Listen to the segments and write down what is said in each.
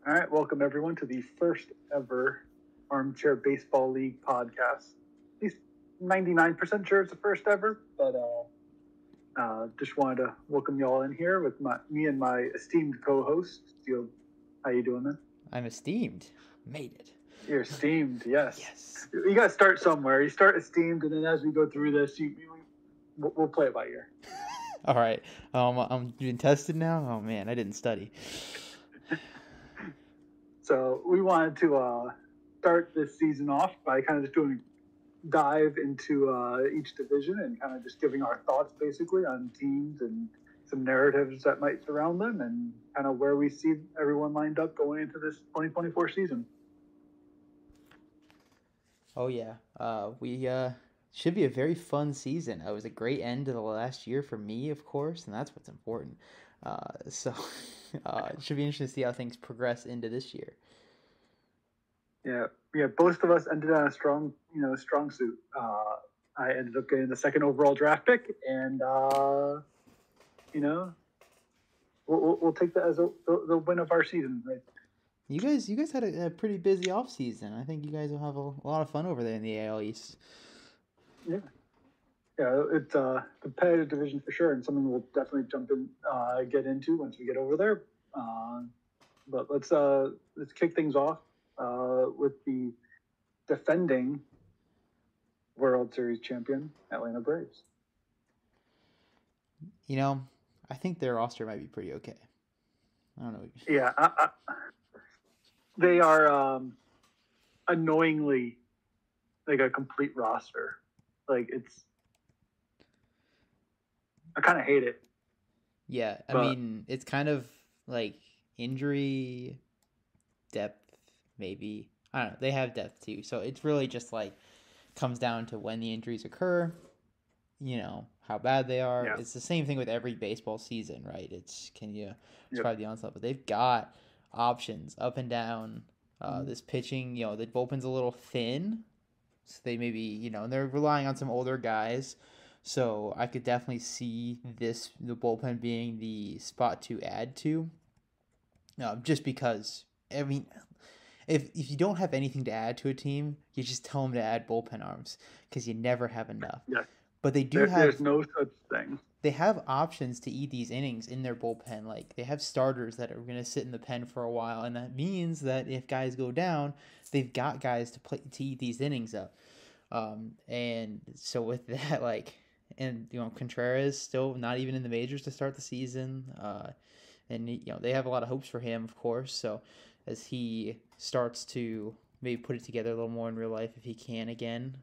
All right, welcome everyone to the first ever Armchair Baseball League podcast. At least 99% sure it's the first ever, but just wanted to welcome you all in here with me and my esteemed co-host. How you doing, man? I'm esteemed. Made it. You're esteemed, yes. Yes. You got to start somewhere. You start esteemed, and then as we go through this, we'll play it by ear. All right. I'm being tested now. Oh man, I didn't study. So we wanted to start this season off by kind of just doing a dive into each division and kind of just giving our thoughts basically on teams and some narratives that might surround them and kind of where we see everyone lined up going into this 2024 season. Oh yeah. We should be a very fun season. It was a great end to the last year for me, of course, and that's what's important. So it should be interesting to see how things progress into this year. Yeah. Both of us ended on a strong suit. I ended up getting the second overall draft pick, and we'll take that as the win of our season. Right? You guys had a pretty busy off season. I think you guys will have a lot of fun over there in the AL East. Yeah, it's a competitive division for sure, and something we'll definitely get into once we get over there. But let's kick things off with the defending World Series champion Atlanta Braves. I think their roster might be pretty okay. I don't know. Yeah, they are annoyingly like a complete roster. Like I kind of hate it. Yeah, I mean, it's kind of like injury depth, maybe. I don't know. They have depth too, so it's really just like comes down to when the injuries occur. How bad they are. Yeah. It's the same thing with every baseball season, right? Can you describe the onslaught? But they've got options up and down. This pitching, the bullpen's a little thin, so they maybe, and they're relying on some older guys. So I could definitely see the bullpen being the spot to add to. Just because, I mean, if you don't have anything to add to a team, you just tell them to add bullpen arms because you never have enough. Yeah. But there's no such thing. They have options to eat these innings in their bullpen. Like, they have starters that are going to sit in the pen for a while, and that means that if guys go down, they've got guys to eat these innings up. And so with that, Contreras still not even in the majors to start the season. And they have a lot of hopes for him, of course. So as he starts to maybe put it together a little more in real life, if he can again,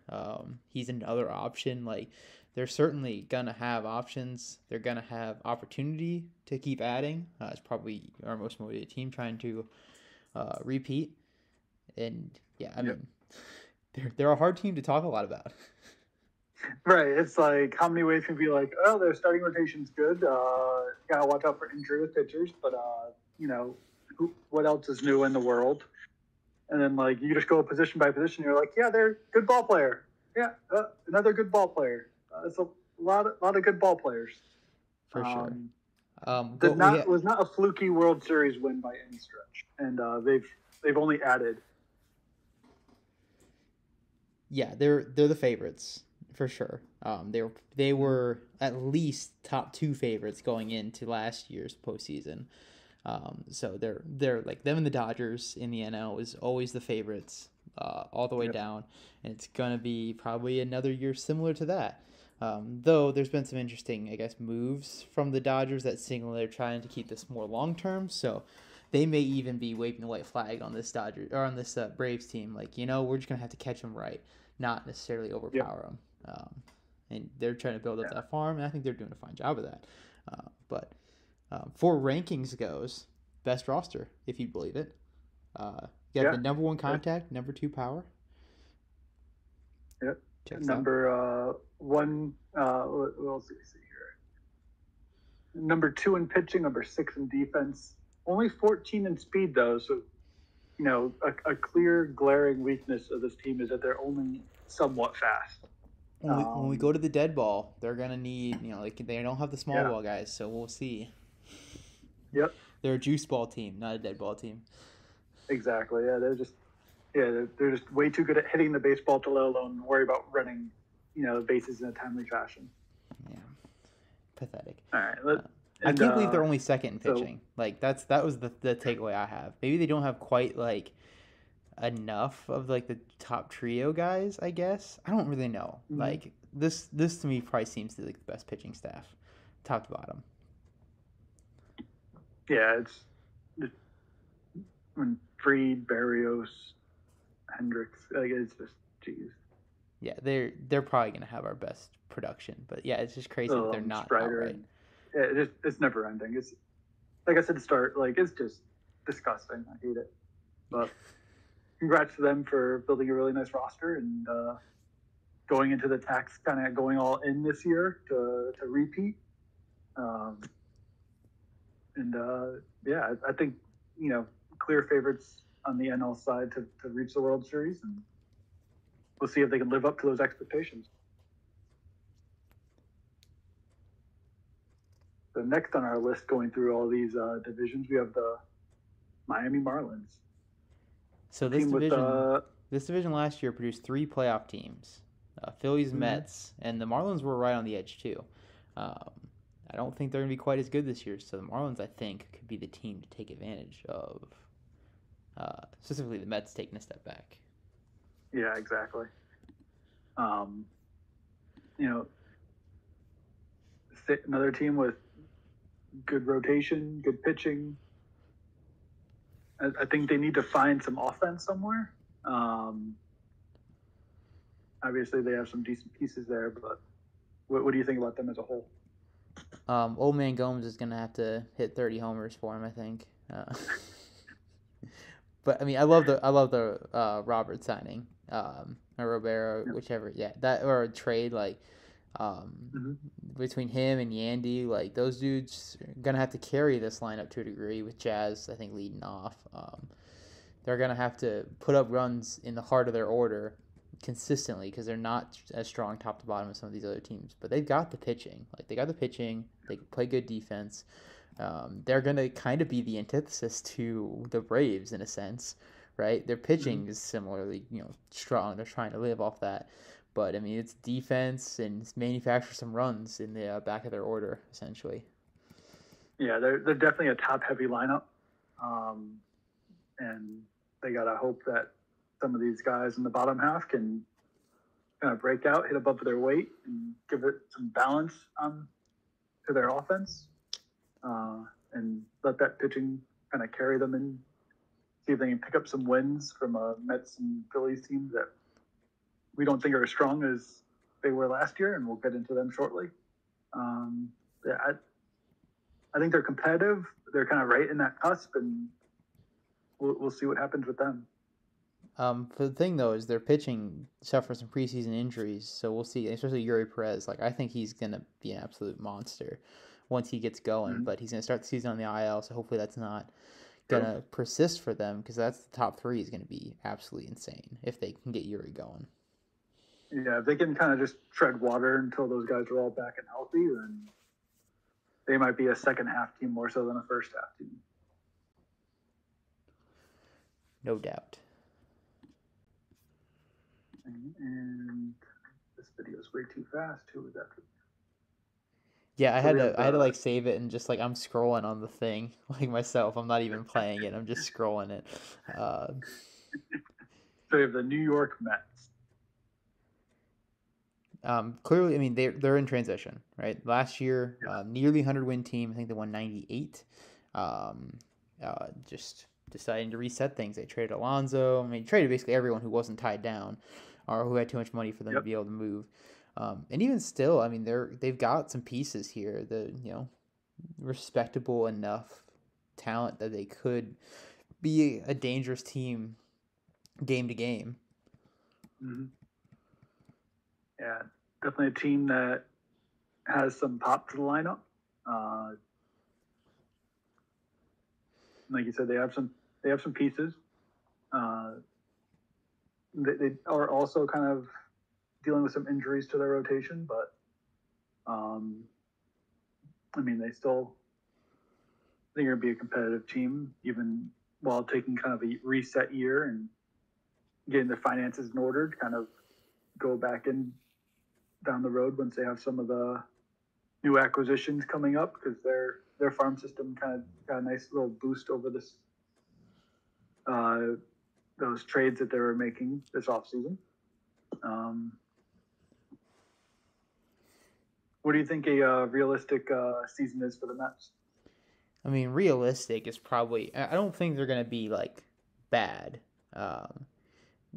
he's another option. Like, they're certainly gonna have options. They're gonna have opportunity to keep adding. It's probably our most motivated team trying to repeat. And yeah, I mean, they're a hard team to talk a lot about. Right. It's like, how many ways can be like, oh, their starting rotation's good. Gotta watch out for injury with pitchers, but what else is new in the world? And then like you just go position by position. You're like, yeah, they're good ball player. Yeah, another good ball player. It's a lot of good ball players. For sure. Was not a fluky World Series win by any stretch, and they've only added. Yeah, they're the favorites for sure. They were at least top 2 favorites going into last year's postseason. So they're like them and the Dodgers in the NL is always the favorites all the way down, and it's gonna be probably another year similar to that. Though there's been some interesting, I guess, moves from the Dodgers that signal they're trying to keep this more long term. So they may even be waving the white flag on this Braves team. Like, we're just gonna have to catch them right, not necessarily overpower them. And they're trying to build up that farm, and I think they're doing a fine job of that. But for rankings goes, best roster, if you believe it. You have the number 1 contact, number 2 power. Yep. Number 1. What else do we see here? Number 2 in pitching, number 6 in defense. Only 14 in speed though, so a clear glaring weakness of this team is that they're only somewhat fast. When we go to the dead ball, they're gonna need they don't have the small ball guys, so we'll see. Yep. They're a juice ball team, not a dead ball team. exactly. Yeah, they're just way too good at hitting the baseball to let alone worry about running, the bases in a timely fashion. Yeah, pathetic. All right, I and can't believe they're only second in so pitching. Like that was the takeaway I have. Maybe they don't have quite like enough of like the top trio guys. I guess I don't really know. mhm. Like this to me probably seems to be like the best pitching staff, top to bottom. Yeah, it's when Freed, Barrios, Hendricks, like it's just geez. Yeah, they're probably gonna have our best production, but yeah, it's just crazy that they're not Strider, outright. and yeah, it's never ending. It's like I said to start, like it's just disgusting. I hate it. Yeah. But congrats to them for building a really nice roster and going into the tax kind of going all in this year to repeat. Um, and yeah, I think clear favorites on the NL side to reach the World Series, and we'll see if they can live up to those expectations. So next on our list, going through all these divisions, we have the Miami Marlins So team with this division last year produced three playoff teams: Phillies, mm-hmm. Mets, and the Marlins were right on the edge too. Um, I don't think they're going to be quite as good this year. So the Marlins, I think, could be the team to take advantage of. Specifically, the Mets taking a step back. Yeah, exactly. Um, you know, another team with good rotation, good pitching. I think they need to find some offense somewhere. Um, Obviously, they have some decent pieces there, but what do you think about them as a whole? Old man Gomes is going to have to hit 30 homers for him, I think. But I mean, I love the Robert signing, or Robero, Yeah. whichever. Yeah, that or a trade like um, Mm-hmm. between him and Yandy, like those dudes are gonna have to carry this lineup to a degree with Jazz, I think, leading off. They're gonna have to put up runs in the heart of their order consistently because they're not as strong top to bottom as some of these other teams. But they've got the pitching. Like they got the pitching. They can play good defense. They're gonna kind of be the antithesis to the Braves in a sense, right? Their Mm-hmm. pitching is similarly, strong. They're trying to live off that, but I mean, it's defense and manufacture some runs in the back of their order essentially. Yeah, they're definitely a top heavy lineup, um, and they gotta hope that some of these guys in the bottom half can kind of break out, hit above their weight, and give it some balance to their offense, and let that pitching kind of carry them in. See if they can pick up some wins from Mets and Phillies teams that we don't think are as strong as they were last year, and we'll get into them shortly. Yeah, I think they're competitive. They're kind of right in that cusp, and we'll see what happens with them. For the thing though is their pitching suffered some preseason injuries, so we'll see. Especially Yuri Perez, like I think he's gonna be an absolute monster once he gets going. Mm-hmm. But he's gonna start the season on the IL, so hopefully that's not True. gonna persist for them because that's the top three is gonna be absolutely insane if they can get Yuri going. Yeah, if they can kind of just tread water until those guys are all back and healthy, then they might be a second half team more so than a first half team. No doubt. And this video is way too fast. Who was that? Yeah, I So had we to have I had to like save it and just like I'm scrolling on the thing like myself. I'm not even playing it. I'm just scrolling it. Uh, the New York Mets. Clearly, I mean they're in transition, right? Last year, Yeah. nearly 100-win team. I think they won 98. Just deciding to reset things. They traded Alonso. I mean, traded basically everyone who wasn't tied down, or who had too much money for them to Yep. be able to move. And even still, I mean they've got some pieces here. Respectable enough talent that they could be a dangerous team game to game. Mm-hmm. Yeah, definitely a team that has some pop to the lineup. Like you said, they have some pieces. Uh, they are also kind of dealing with some injuries to their rotation, but I mean, they still I think are going to be a competitive team, even while taking kind of a reset year and getting their finances in order to kind of go back in down the road once they have some of the new acquisitions coming up, because their farm system kind of got a nice little boost over this those trades that they were making this offseason. What do you think a realistic season is for the Mets? I mean, realistic is probably. I don't think they're gonna be like bad. I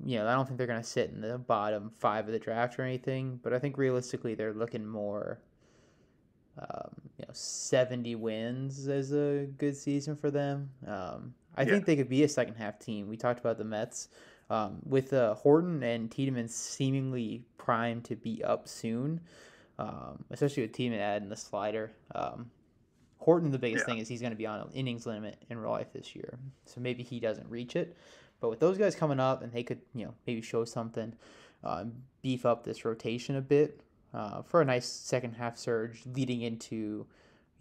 don't think they're gonna sit in the bottom 5 of the draft or anything. But I think realistically, they're looking more. 70 wins as a good season for them. I think they could be a second half team. We talked about the Mets with Horton and Tiedemann seemingly primed to be up soon, especially with Tiedemann adding the slider. Horton, the biggest thing is he's going to be on an innings limit in real life this year, so maybe he doesn't reach it. But with those guys coming up, and they could maybe show something, beef up this rotation a bit. For a nice second half surge leading into,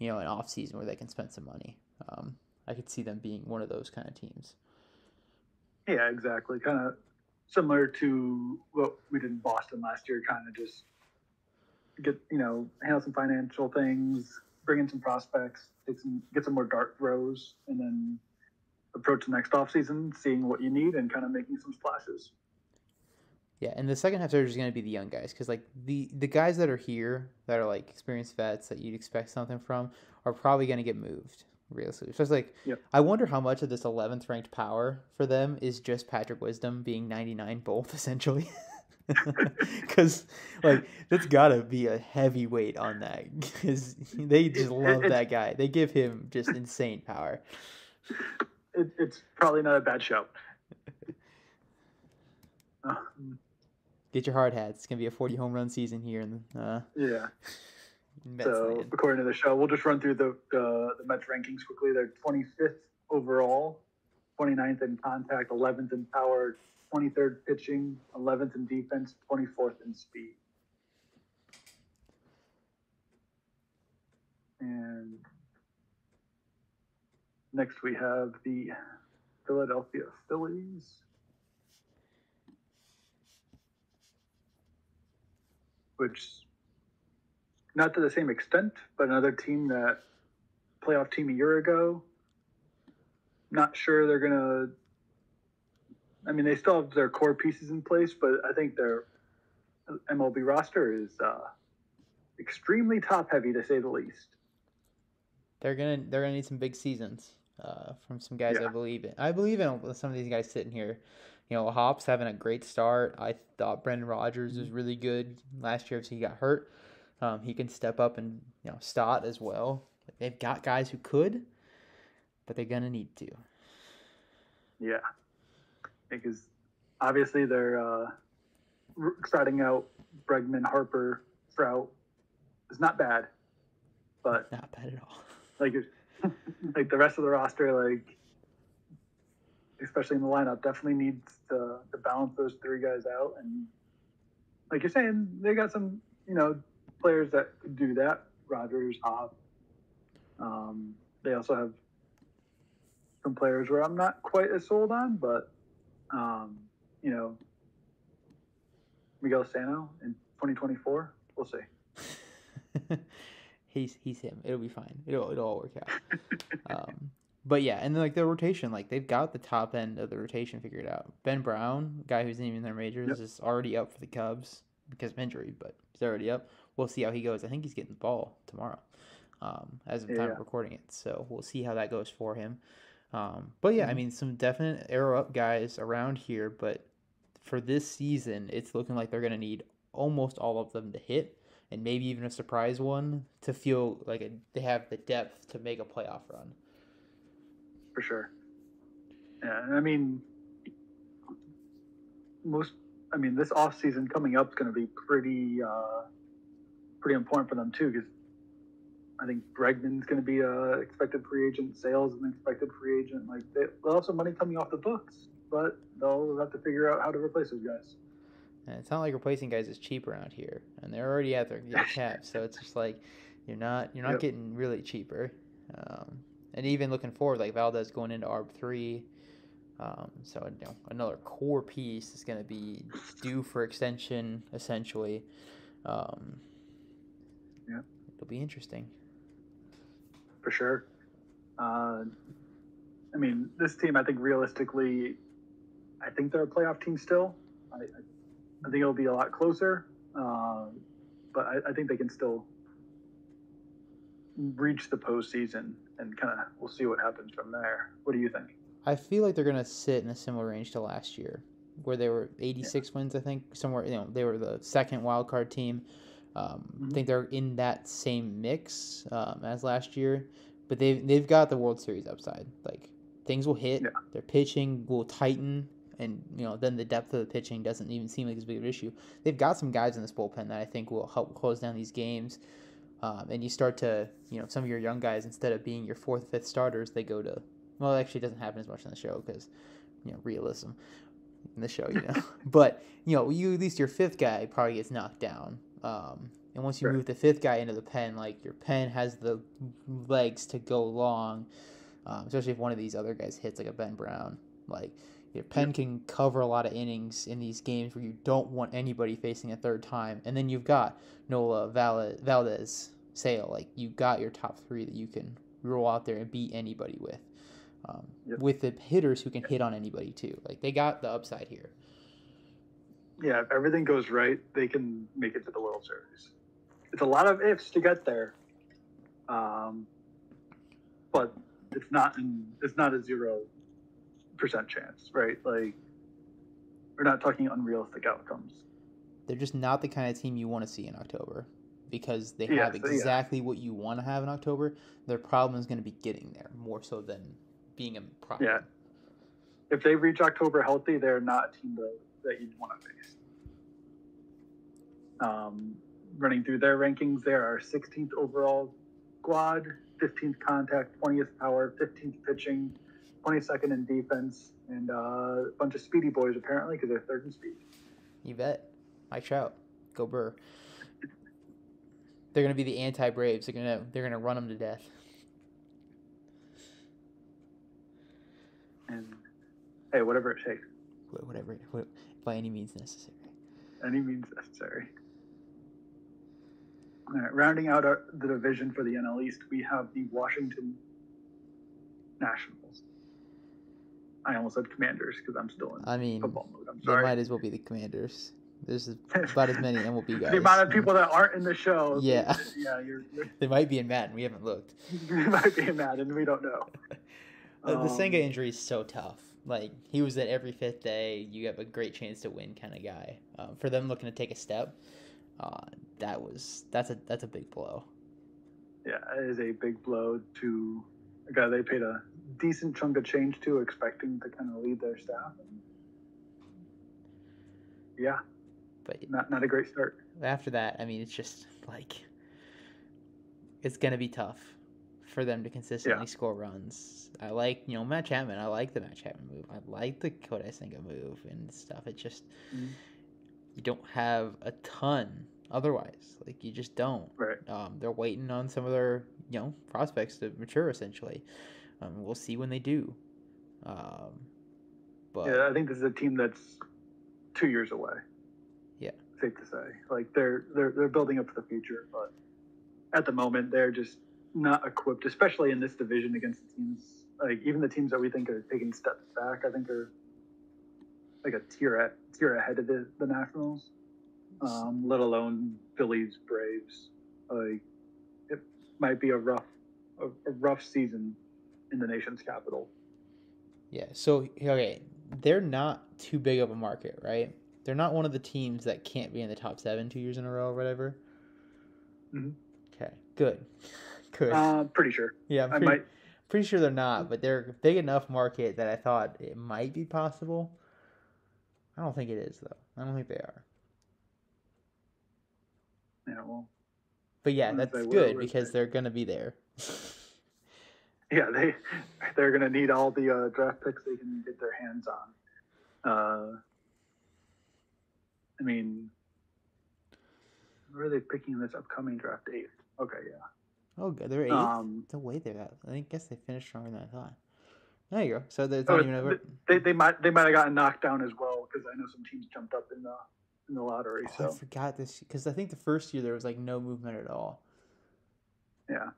an off season where they can spend some money. I could see them being one of those kind of teams. Yeah, exactly. Kind of similar to what we did in Boston last year. Kind of just get handle some financial things, bring in some prospects, get some more dart throws, and then approach the next off season, seeing what you need and kind of making some splashes. Yeah, and the second half surge is going to be the young guys, because like the guys that are here that are like experienced vets that you'd expect something from are probably going to get moved realistically. So it's like, I wonder how much of this 11th ranked power for them is just Patrick Wisdom being 99 both essentially, because like that's got to be a heavy weight on that, because they just love that guy. They give him just insane power. It's probably not a bad show. Get your hard hats. It's going to be a 40 home run season here. So, according to the show, we'll just run through the Mets rankings quickly. They're 25th overall, 29th in contact, 11th in power, 23rd pitching, 11th in defense, 24th in speed. And next we have the Philadelphia Phillies. Which, not to the same extent, but another team that playoff team a year ago. Not sure they're going to. I mean, they still have their core pieces in place, but I think their MLB roster is extremely top heavy, to say the least. They're gonna need some big seasons from some guys. I believe in. I believe in some of these guys sitting here. Hopp's having a great start. I thought Brendan Rodgers was really good last year, so he got hurt. He can step up and Stott as well. They've got guys who could, but they're gonna need to. Yeah, because obviously they're starting out. Bregman, Harper, Trout is not bad, but not bad at all. Like the rest of the roster, like especially in the lineup, definitely needs to balance those three guys out. And like you're saying, they got some players that could do that. Rodgers, Hopp. They also have some players where I'm not quite as sold on, but Miguel Sano in 2024, we'll see. He's him. It'll be fine. It'll all work out. But yeah, and then like the rotation, like they've got the top end of the rotation figured out. Ben Brown, guy who's not even in their majors, is already up for the Cubs because of injury, but he's already up. We'll see how he goes. I think he's getting the ball tomorrow, as of the time of recording it. So we'll see how that goes for him. But yeah, I mean, some definite arrow up guys around here, but for this season, it's looking like they're going to need almost all of them to hit, and maybe even a surprise one to feel like they have the depth to make a playoff run. For sure. Yeah, I mean, this off season coming up is going to be pretty important for them too, because I think Bregman's going to be a expected free agent. Sales is an expected free agent. Like they'll have some money coming off the books, but they'll have to figure out how to replace those guys. And it's not like replacing guys is cheap around here, and they're already at their cap, so it's just like you're not getting really cheaper. And even looking forward, like Valdez going into ARB3. So another core piece is going to be due for extension, essentially. Yeah, It'll be interesting. for sure. I mean, this team, I think realistically, I think they're a playoff team still. I think it'll be a lot closer, but I think they can still reach the postseason, and kind of we'll see what happens from there. What do you think? I feel like they're going to sit in a similar range to last year, where they were 86 wins, I think, somewhere. They were the second wild card team. I think they're in that same mix as last year, but they've got the World Series upside. Like things will hit, their pitching will tighten, and then the depth of the pitching doesn't even seem like as big of an issue. They've got some guys in this bullpen that I think will help close down these games. And you start to, some of your young guys, instead of being your fourth, fifth starters, they go to, well, it actually doesn't happen as much in the show because, realism in the show, But, you at least your fifth guy probably gets knocked down. And once you move the fifth guy into the pen, like your pen has the legs to go long, especially if one of these other guys hits like a Ben Brown. Like your pen can cover a lot of innings in these games where you don't want anybody facing a third time. And then you've got Nola, Valdez, Sale. Like you got your top three that you can roll out there and beat anybody with. With the hitters who can hit on anybody too. Like they got the upside here. Yeah, if everything goes right, they can make it to the World Series. It's a lot of ifs to get there, but it's not a 0% chance, right? Like we're not talking unrealistic outcomes. They're just not the kind of team you want to see in October because they have exactly what you want to have in October. Their problem is going to be getting there more so than being a problem. Yeah. If they reach October healthy, they're not a team that you'd want to face. Running through their rankings, they are 16th overall squad, 15th contact, 20th power, 15th pitching, 22nd in defense, and a bunch of speedy boys apparently because they're third in speed. You bet. Mike Trout, go Burr. They're gonna be the anti-Braves. They're gonna run them to death. And hey, whatever it takes. Whatever, by any means necessary. Any means necessary. All right, rounding out the division for the NL East, we have the Washington Nationals. I almost said Commanders because I'm still in football mode. I'm sorry. They might as well be the Commanders. There's about as many MLB guys. The amount of people that aren't in the show. Yeah. You're they might be in Madden. We haven't looked. They might be in Madden. We don't know. The Senga injury is so tough. Like, he was at every fifth day. You have a great chance to win kind of guy. For them looking to take a step, that's a big blow. Yeah, it is a big blow to a guy they paid a decent chunk of change to, expecting to kind of lead their staff. Yeah, but not a great start. After that, I mean, it's just like it's gonna be tough for them to consistently score runs. I like Matt Chapman. I like the Matt Chapman move. I like the Kodai Senga move and stuff. It just you don't have a ton otherwise. Like you just don't. Right. They're waiting on some of their prospects to mature essentially. We'll see when they do. But yeah, I think this is a team that's 2 years away. Yeah. Safe to say. Like they're building up for the future, but at the moment they're just not equipped, especially in this division against the teams. Like even the teams that we think are taking steps back, I think are like a tier ahead of the Nationals. Let alone Phillies, Braves. Like it might be a rough season in the nation's capital. Yeah. So okay, they're not too big of a market, right? They're not one of the teams that can't be in the top 7 2 years in a row or whatever. Mm-hmm. Okay. Good. Pretty sure. Yeah, I'm pretty sure they're not, but they're a big enough market that I thought it might be possible. I don't think it is, though. I don't think they are. Yeah, well. But yeah, that's good because they're going to be there. Yeah, they're going to need all the draft picks they can get their hands on. I mean, where are they picking this upcoming draft? 8th. Okay, yeah. Oh, good. They're 8th? No way they're that. I guess they finished stronger than I thought. There you go. So it's not even over. They might have gotten knocked down as well because I know some teams jumped up in the lottery. Oh, so I forgot this because I think the first year there was like no movement at all. Yeah,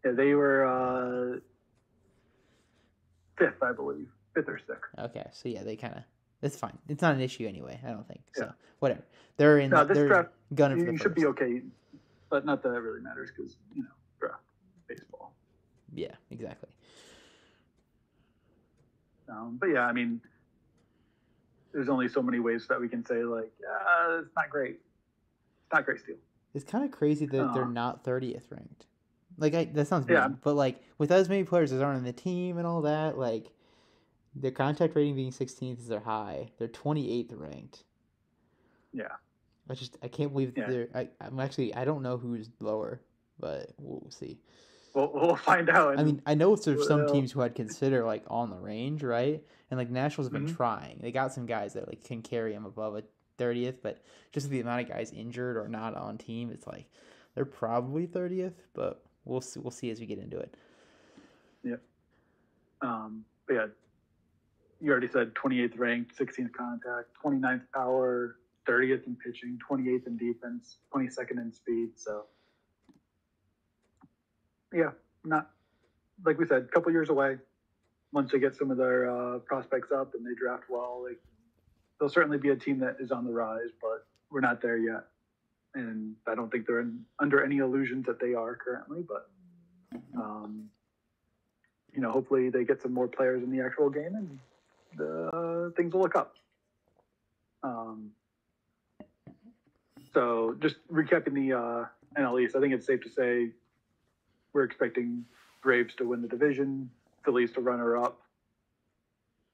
they were 5th, I believe, 5th or 6th. Okay, so yeah, they kind of. It's fine. It's not an issue anyway. I don't think so. Whatever. They're in. This they're draft, gunning for the you first. Should be okay, but not that it really matters because draft baseball. Yeah, exactly. But yeah, I mean, there's only so many ways that we can say like, it's not great. It's not great steal. It's kind of crazy that they're not 30th ranked. Like that sounds mean, but like with as many players as aren't on the team and all that, like their contact rating being 16th is their high. They're 28th ranked. Yeah. I can't believe they're. I don't know who's lower, but we'll see. We'll find out. I mean, I know there's some teams who I'd consider like on the range, right? And like Nationals have been trying. They got some guys that like can carry them above a 30th, but just the amount of guys injured or not on team, it's like they're probably 30th, but we'll see as we get into it. Yeah. But yeah, you already said 28th ranked, 16th contact, 29th power, 30th in pitching, 28th in defense, 22nd in speed. So yeah, not like we said, a couple years away. Once they get some of their prospects up and they draft well, they'll certainly be a team that is on the rise, but we're not there yet. And I don't think they're under any illusions that they are currently, but hopefully they get some more players in the actual game and things will look up. So just recapping the NL East, I think it's safe to say we're expecting Braves to win the division, Phillies to runner up,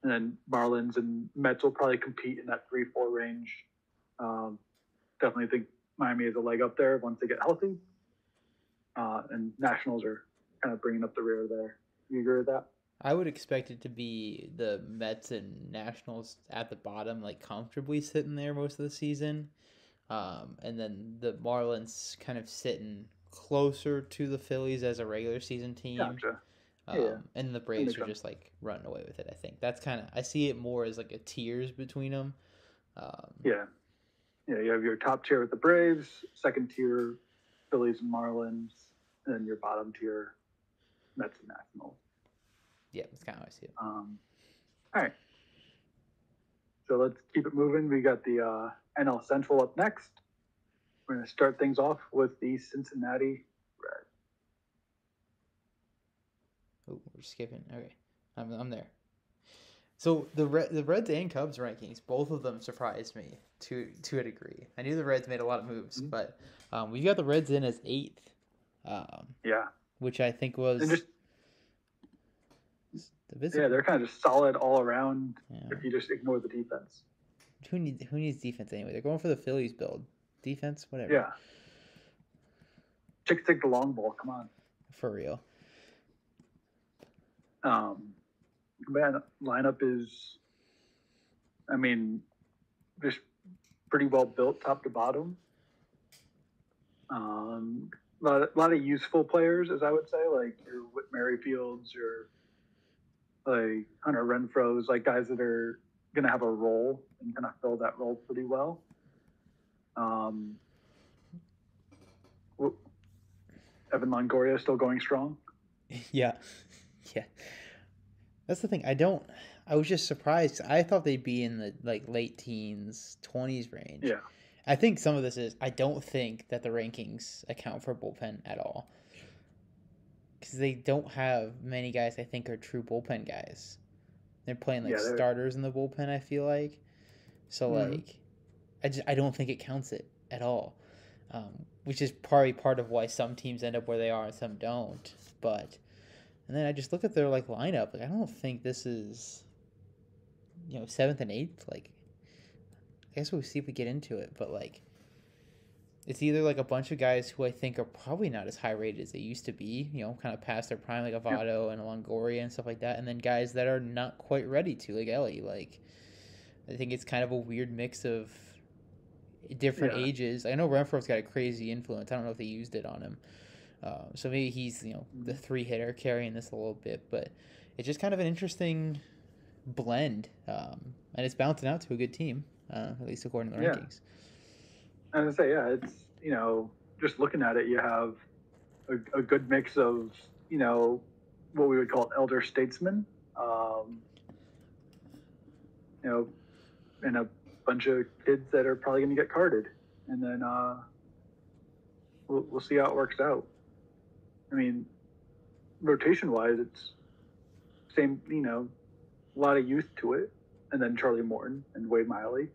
and then Marlins and Mets will probably compete in that 3-4 range. Definitely think Miami has a leg up there once they get healthy. And Nationals are kind of bringing up the rear there. You agree with that? I would expect it to be the Mets and Nationals at the bottom, like comfortably sitting there most of the season. And then the Marlins kind of sitting closer to the Phillies as a regular season team. Gotcha. And the Braves are just like running away with it. I think that's kind of, I see it more as like a tiers between them. You have your top tier with the Braves, second tier Phillies and Marlins, and then your bottom tier Mets and Nationals. Yeah, that's kind of how I see it. All right. So let's keep it moving. We got the NL Central up next. We're going to start things off with the Cincinnati Reds. Oh, we're skipping. Okay, I'm there. So the Reds and Cubs rankings, both of them surprised me to a degree. I knew the Reds made a lot of moves, but we've got the Reds in as 8th. Which I think was. They're kind of just solid all around. If you just ignore the defense. Who needs defense anyway? They're going for the Phillies build. Defense, whatever. Yeah. Chicks take the long ball. Come on. For real. Man, lineup is, I mean, just pretty well built top to bottom. A lot of useful players, as I would say, like your Whit Merrifields, your like Hunter Renfro's, like guys that are going to have a role and kind of fill that role pretty well. Evan Longoria still going strong. Yeah. That's the thing. I was just surprised. I thought they'd be in the like late teens, 20s range. Yeah. I think some of this is I don't think that the rankings account for bullpen at all. Because they don't have many guys I think are true bullpen guys. They're playing like starters in the bullpen, I feel like. So like I don't think it counts it at all. Which is probably part of why some teams end up where they are and some don't. And then I just look at their like lineup. Like I don't think this is 7th and 8th. Like I guess we'll see if we get into it, but like it's either like a bunch of guys who I think are probably not as high rated as they used to be, kind of past their prime, like Avado and Longoria and stuff like that, and then guys that are not quite ready to, like Ellie. Like I think it's kind of a weird mix of different ages. I know Renfro's got a crazy influence. I don't know if they used it on him. So maybe he's the 3-hitter carrying this a little bit, but it's just kind of an interesting blend, and it's bouncing out to a good team, at least according to the rankings. I was gonna say, yeah, it's just looking at it, you have a good mix of what we would call elder statesmen, and a bunch of kids that are probably going to get carded, and then we'll see how it works out. I mean, rotation wise, it's same, a lot of youth to it, and then Charlie Morton and Wade Miley.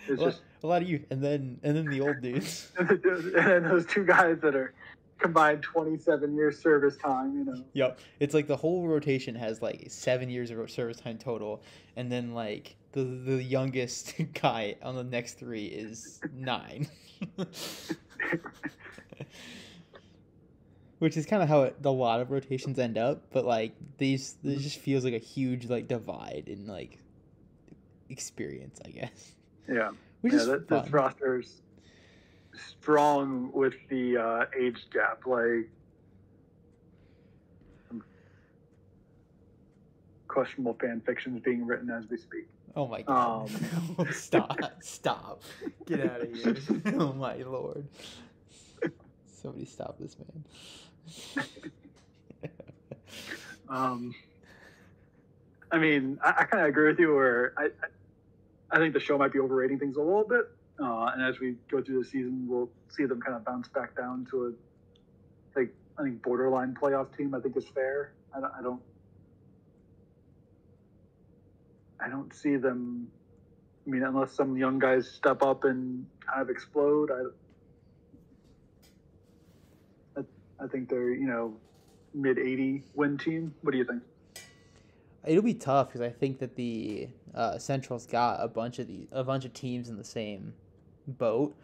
It's just a lot of youth, and then the old dudes, and then those two guys that are combined 27 years service time. Yep, it's like the whole rotation has like 7 years of service time total, and then like the youngest guy on the next 3 is 9. Which is kind of how a lot of rotations end up, but like this just feels like a huge like divide in like experience, I guess. Yeah, this roster's strong with the age gap. Like, questionable fan fictions being written as we speak. Oh my god! Stop! Get out of here! Oh my lord! Somebody stop this man. I mean, I kind of agree with you. Where I think the show might be overrating things a little bit, and as we go through the season, we'll see them kind of bounce back down to I think borderline playoff team. I think is fair. I don't see them. I mean, unless some young guys step up and kind of explode, I think they're mid-80 win team. What do you think? It'll be tough because I think that the Central's got a bunch of teams in the same boat.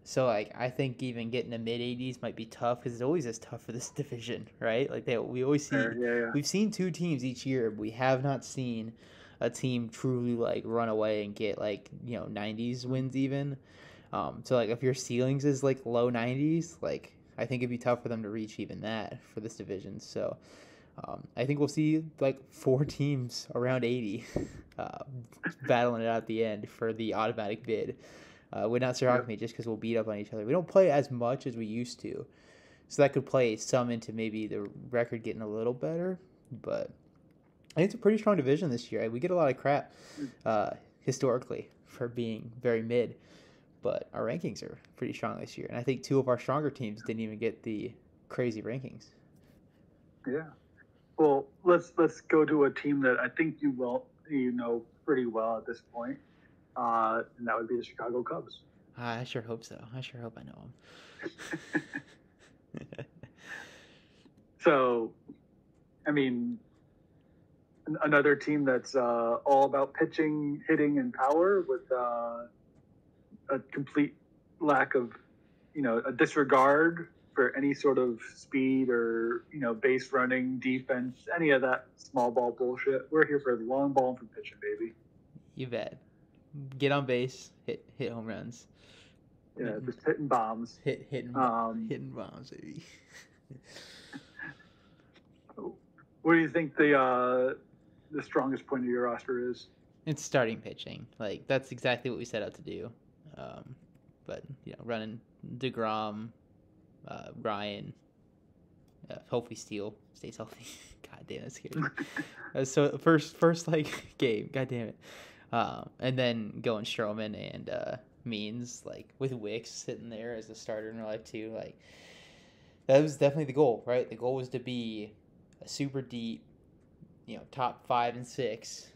So like I think even getting to mid-80s might be tough because it's always as tough for this division, right? Like we always see we've seen 2 teams each year, but we have not seen a team truly like run away and get like 90s wins even. So like if your ceilings is like low 90s, like I think it'd be tough for them to reach even that for this division. So I think we'll see like 4 teams around 80 battling it out at the end for the automatic bid. Would not shock me just because we'll beat up on each other. We don't play as much as we used to, so that could play some into maybe the record getting a little better. But I think it's a pretty strong division this year. We get a lot of crap historically for being very mid, but our rankings are pretty strong this year. And I think 2 of our stronger teams didn't even get the crazy rankings. Yeah. Well, let's go to a team that I think you know pretty well at this point, and that would be the Chicago Cubs. I sure hope so. I sure hope I know them. So, I mean, another team that's all about pitching, hitting, and power with a complete lack of, a disregard for any sort of speed or, base running, defense, any of that small ball bullshit. We're here for the long ball and for pitching, baby. You bet. Get on base, hit home runs. Yeah, just hitting bombs. Hitting bombs, baby. What do you think the strongest point of your roster is? It's starting pitching. Like that's exactly what we set out to do. But running DeGrom, Ryan, hopefully Steele stays healthy. God damn, that's scary. So first like game, god damn it. And then going Stroman and Means, like with Wicks sitting there as the starter in real life too. Like that was definitely the goal, right? The goal was to be a super deep, top 5 and 6,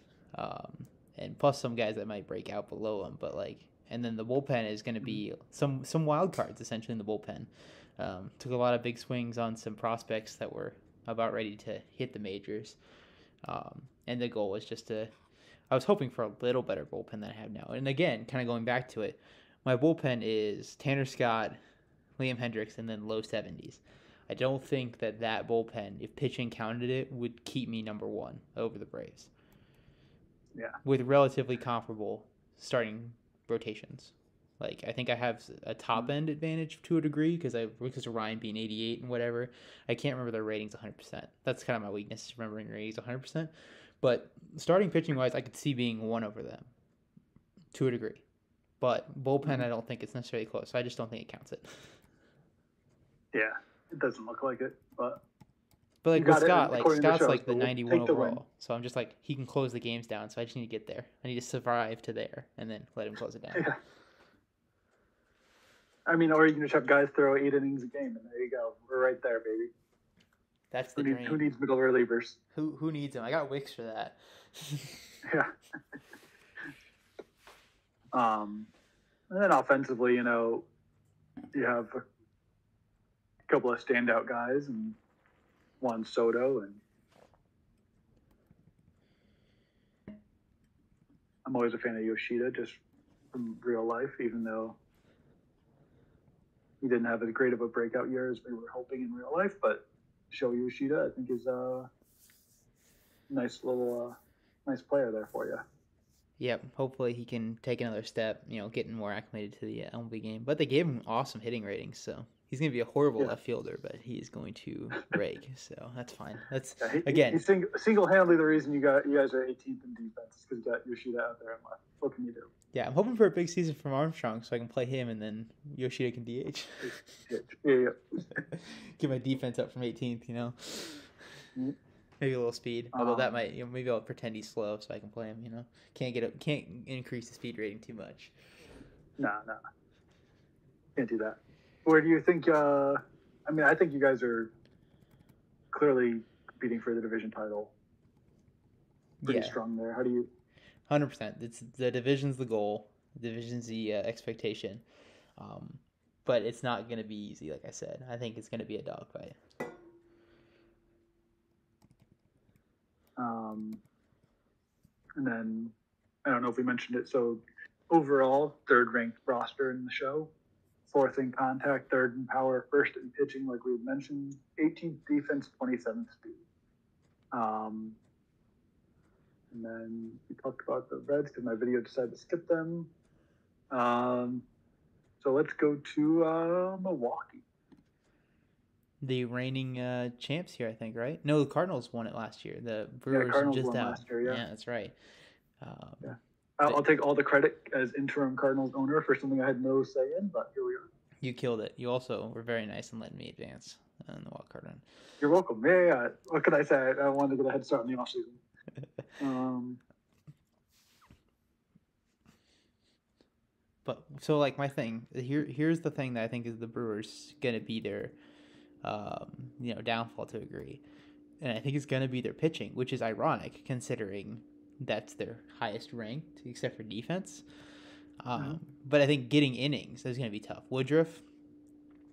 and plus some guys that might break out below them. But like, and then the bullpen is going to be some wild cards essentially in the bullpen. Took a lot of big swings on some prospects that were about ready to hit the majors. And the goal was just I was hoping for a little better bullpen than I have now. And again, kind of going back to it, my bullpen is Tanner Scott, Liam Hendricks, and then low 70s. I don't think that bullpen, if pitching counted it, would keep me number 1 over the Braves. Yeah. With relatively comparable starting rotations. Like I think I have a top end advantage to a degree because of Ryan being 88 and whatever. I can't remember their ratings 100%. That's kind of my weakness, is remembering ratings 100%. But starting pitching wise, I could see being one over them to a degree. But bullpen, I don't think it's necessarily close. So I just don't think it counts it. Yeah, it doesn't look like it, but like with Scott, Scott's like the so 91 overall. So I'm just like, he can close the games down. So I just need to get there. I need to survive to there and then let him close it down. Yeah. I mean, or you can just have guys throw 8 innings a game, and there you go. We're right there, baby. That's the dream. Who needs middle relievers? Who needs them? I got Wicks for that. Yeah. And then offensively, you know, you have a couple of standout guys, and Juan Soto, and I'm always a fan of Yoshida just from real life, even though he didn't have as great of a breakout year as we were hoping in real life. But Sho Yoshida, I think, is a nice player there for you. Yep, hopefully he can take another step, you know, getting more acclimated to the MLB game. But they gave him awesome hitting ratings, so he's going to be a horrible left fielder, but he is going to break, so that's fine. That's he's single-handedly the reason you guys are 18th in defense, because you got Yoshida out there and left. What can you do? Yeah, I'm hoping for a big season from Armstrong so I can play him and then Yoshida can DH. Yeah. Get my defense up from 18th, you know. Mm-hmm. Maybe a little speed, although that might, you know, maybe I'll pretend he's slow so I can play him. You know, can't increase the speed rating too much. No, can't do that. Where do you think? I mean, I think you guys are clearly competing for the division title. Pretty strong there. How do you? 100%. It's the division's the goal. The division's the expectation, but it's not going to be easy. Like I said, I think it's going to be a dogfight. And then, I don't know if we mentioned it, so overall, 3rd ranked roster in the show, 4th in contact, 3rd in power, 1st in pitching, like we mentioned, 18th defense, 27th speed. And then we talked about the Reds because my video decided to skip them. So let's go to Milwaukee. The reigning champs here, I think, right? No, the Cardinals won it last year. The Brewers just won last year, yeah, that's right. I'll take all the credit as interim Cardinals owner for something I had no say in, but here we are. You killed it. You also were very nice in letting me advance in the wild card run. You're welcome. Yeah. What could I say? I wanted to get a head start in the offseason. But so like my thing here's the thing that I think is the Brewers gonna be their downfall to a degree, and I think it's gonna be their pitching, which is ironic considering that's their highest ranked except for defense. But I think getting innings is gonna be tough. Woodruff,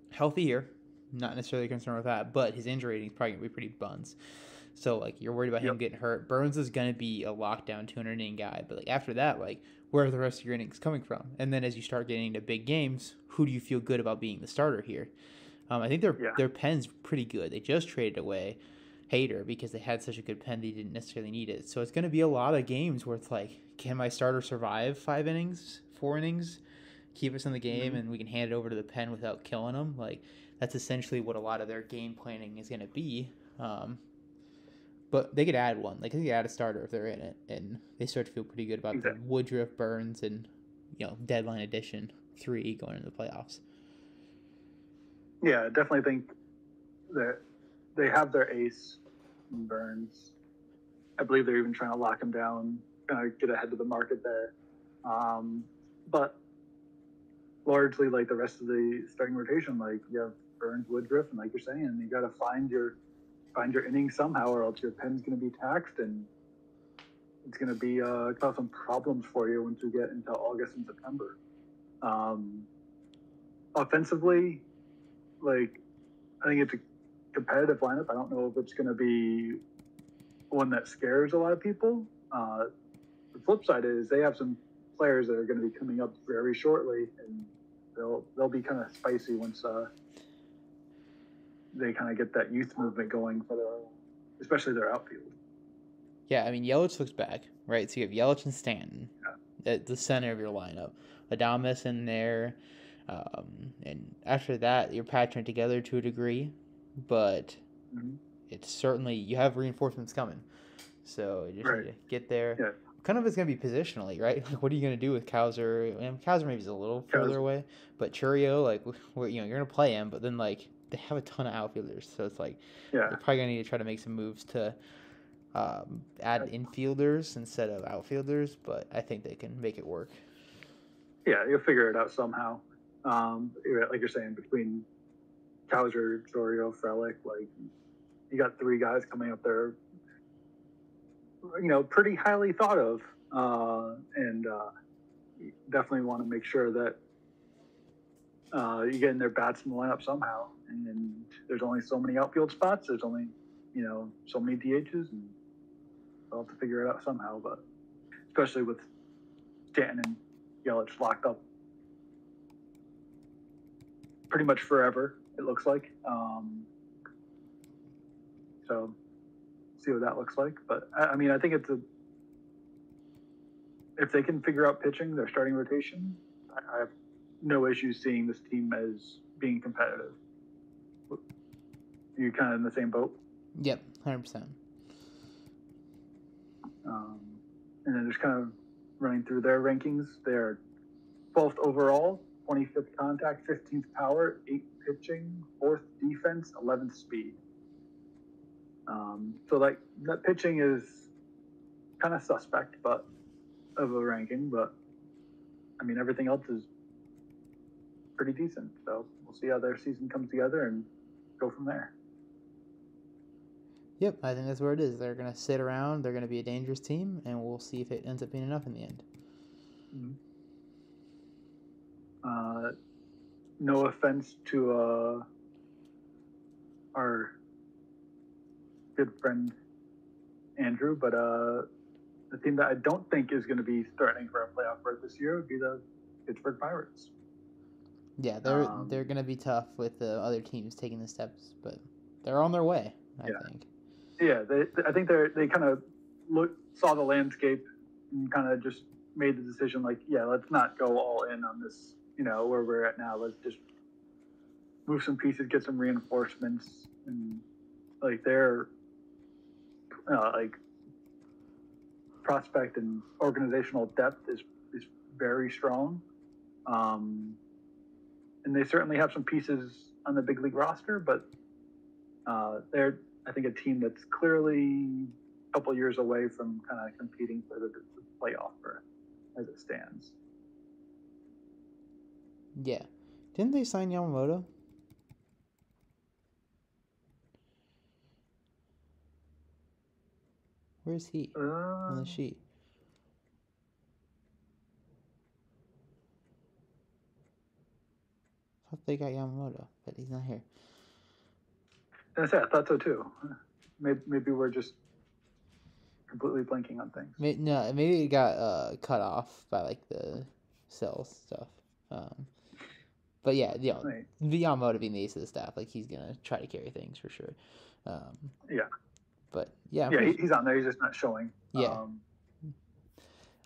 healthy year, not necessarily concerned with that, but his injury rating is probably gonna be pretty buns. So like you're worried about him getting hurt. Burns is gonna be a lockdown 200 inning guy, but like after that, like where are the rest of your innings coming from? And then as you start getting into big games, who do you feel good about being the starter here? I think their pen's pretty good. They just traded away Hader because they had such a good pen they didn't necessarily need it. So it's going to be a lot of games where it's like, can my starter survive 5 innings, 4 innings, keep us in the game, and we can hand it over to the pen without killing them? Like that's essentially what a lot of their game planning is going to be. But they could add one. Like they could add a starter if they're in it, and they start to feel pretty good about the Woodruff, Burns, and deadline edition 3 going into the playoffs. Yeah, I definitely think that they have their ace in Burns. I believe they're even trying to lock him down, get ahead of the market there. But largely, like the rest of the starting rotation, like you have Burns, Woodruff, and like you're saying, you got to find your innings somehow, or else your pen's going to be taxed, and it's going to be cause some problems for you once we get into August and September. Offensively, like I think it's a competitive lineup. I don't know if it's going to be one that scares a lot of people. The flip side is they have some players that are going to be coming up very shortly, and they'll be kind of spicy once they kind of get that youth movement going for especially their outfield. Yeah, I mean Yelich looks back, right? So you have Yelich and Stanton. Yeah. at the center of your lineup. Adames in there, and after that, you're patching it together to a degree, but it's certainly you have reinforcements coming, so you just need to get there. Yeah. Kind of it's going to be positionally, right? Like, what are you going to do with Kaiser? And Kaiser maybe is a little further away, but Churio, like, you're going to play him, but then like they have a ton of outfielders, so it's like they're probably going to need to try to make some moves to add infielders instead of outfielders, but I think they can make it work. Yeah, you'll figure it out somehow. Like you're saying, between Kaiser, Churio, Frelick, like you got 3 guys coming up there, pretty highly thought of, and you definitely want to make sure that you get in their bats in the lineup somehow. And there's only so many outfield spots. There's only, so many DHs, and they'll have to figure it out somehow. But especially with Stanton and Yelich locked up pretty much forever, it looks like. So see what that looks like. But I mean, I think if they can figure out pitching, their starting rotation, I have no issue seeing this team as being competitive. You're kind of in the same boat? Yep, 100%. And then just kind of running through their rankings. They're 12th overall, 25th contact, 15th power, 8th pitching, 4th defense, 11th speed. So like that pitching is kind of suspect, but of a ranking. But I mean, everything else is pretty decent. So we'll see how their season comes together and go from there. Yep, I think that's where it is. They're going to sit around. They're going to be a dangerous team, and we'll see if it ends up being enough in the end. No offense to our good friend Andrew, but the team that I don't think is going to be threatening for a playoff berth this year would be the Pittsburgh Pirates. Yeah, they're going to be tough with the other teams taking the steps, but they're on their way, I think. Yeah, I think they kind of saw the landscape and kind of just made the decision like, yeah, let's not go all in on this, where we're at now. Let's just move some pieces, get some reinforcements, and like their like prospect and organizational depth is very strong. And they certainly have some pieces on the big league roster, but they're, I think, a team that's clearly a couple years away from kind of competing for the playoff berth as it stands. Yeah. Didn't they sign Yamamoto? Where's he on the sheet? I thought they got Yamamoto, but he's not here. I thought so too. Maybe we're just completely blanking on things. Maybe it got cut off by like the sales stuff. But yeah, Yamamoto being the ace of the staff, like he's gonna try to carry things for sure. But yeah, he's on there. He's just not showing. Yeah,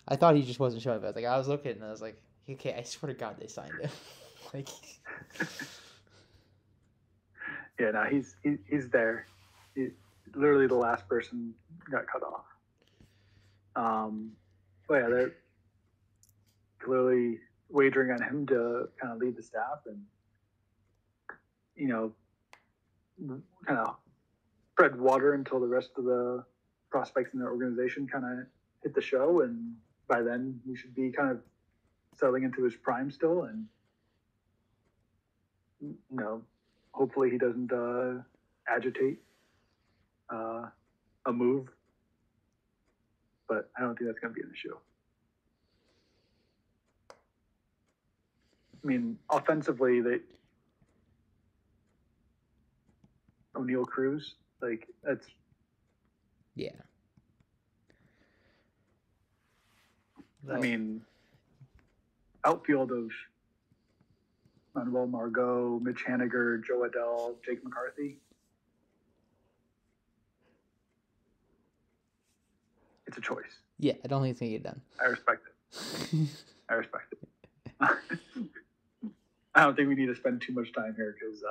I thought he just wasn't showing. But I was looking and I was like, okay, I swear to God, they signed him. Like, yeah, no, he's there. He's literally the last person got cut off. But yeah, they're clearly wagering on him to kind of lead the staff and, kind of spread water until the rest of the prospects in their organization kind of hit the show. And by then he should be kind of settling into his prime still. And, hopefully he doesn't agitate a move. But I don't think that's going to be an issue. I mean, offensively, O'Neal Cruz, like that's I mean, outfield of Manuel Margot, Mitch Haniger, Joe Adell, Jake McCarthy. It's a choice. Yeah, I don't think it's gonna get done. I respect it. I respect it. I don't think we need to spend too much time here because,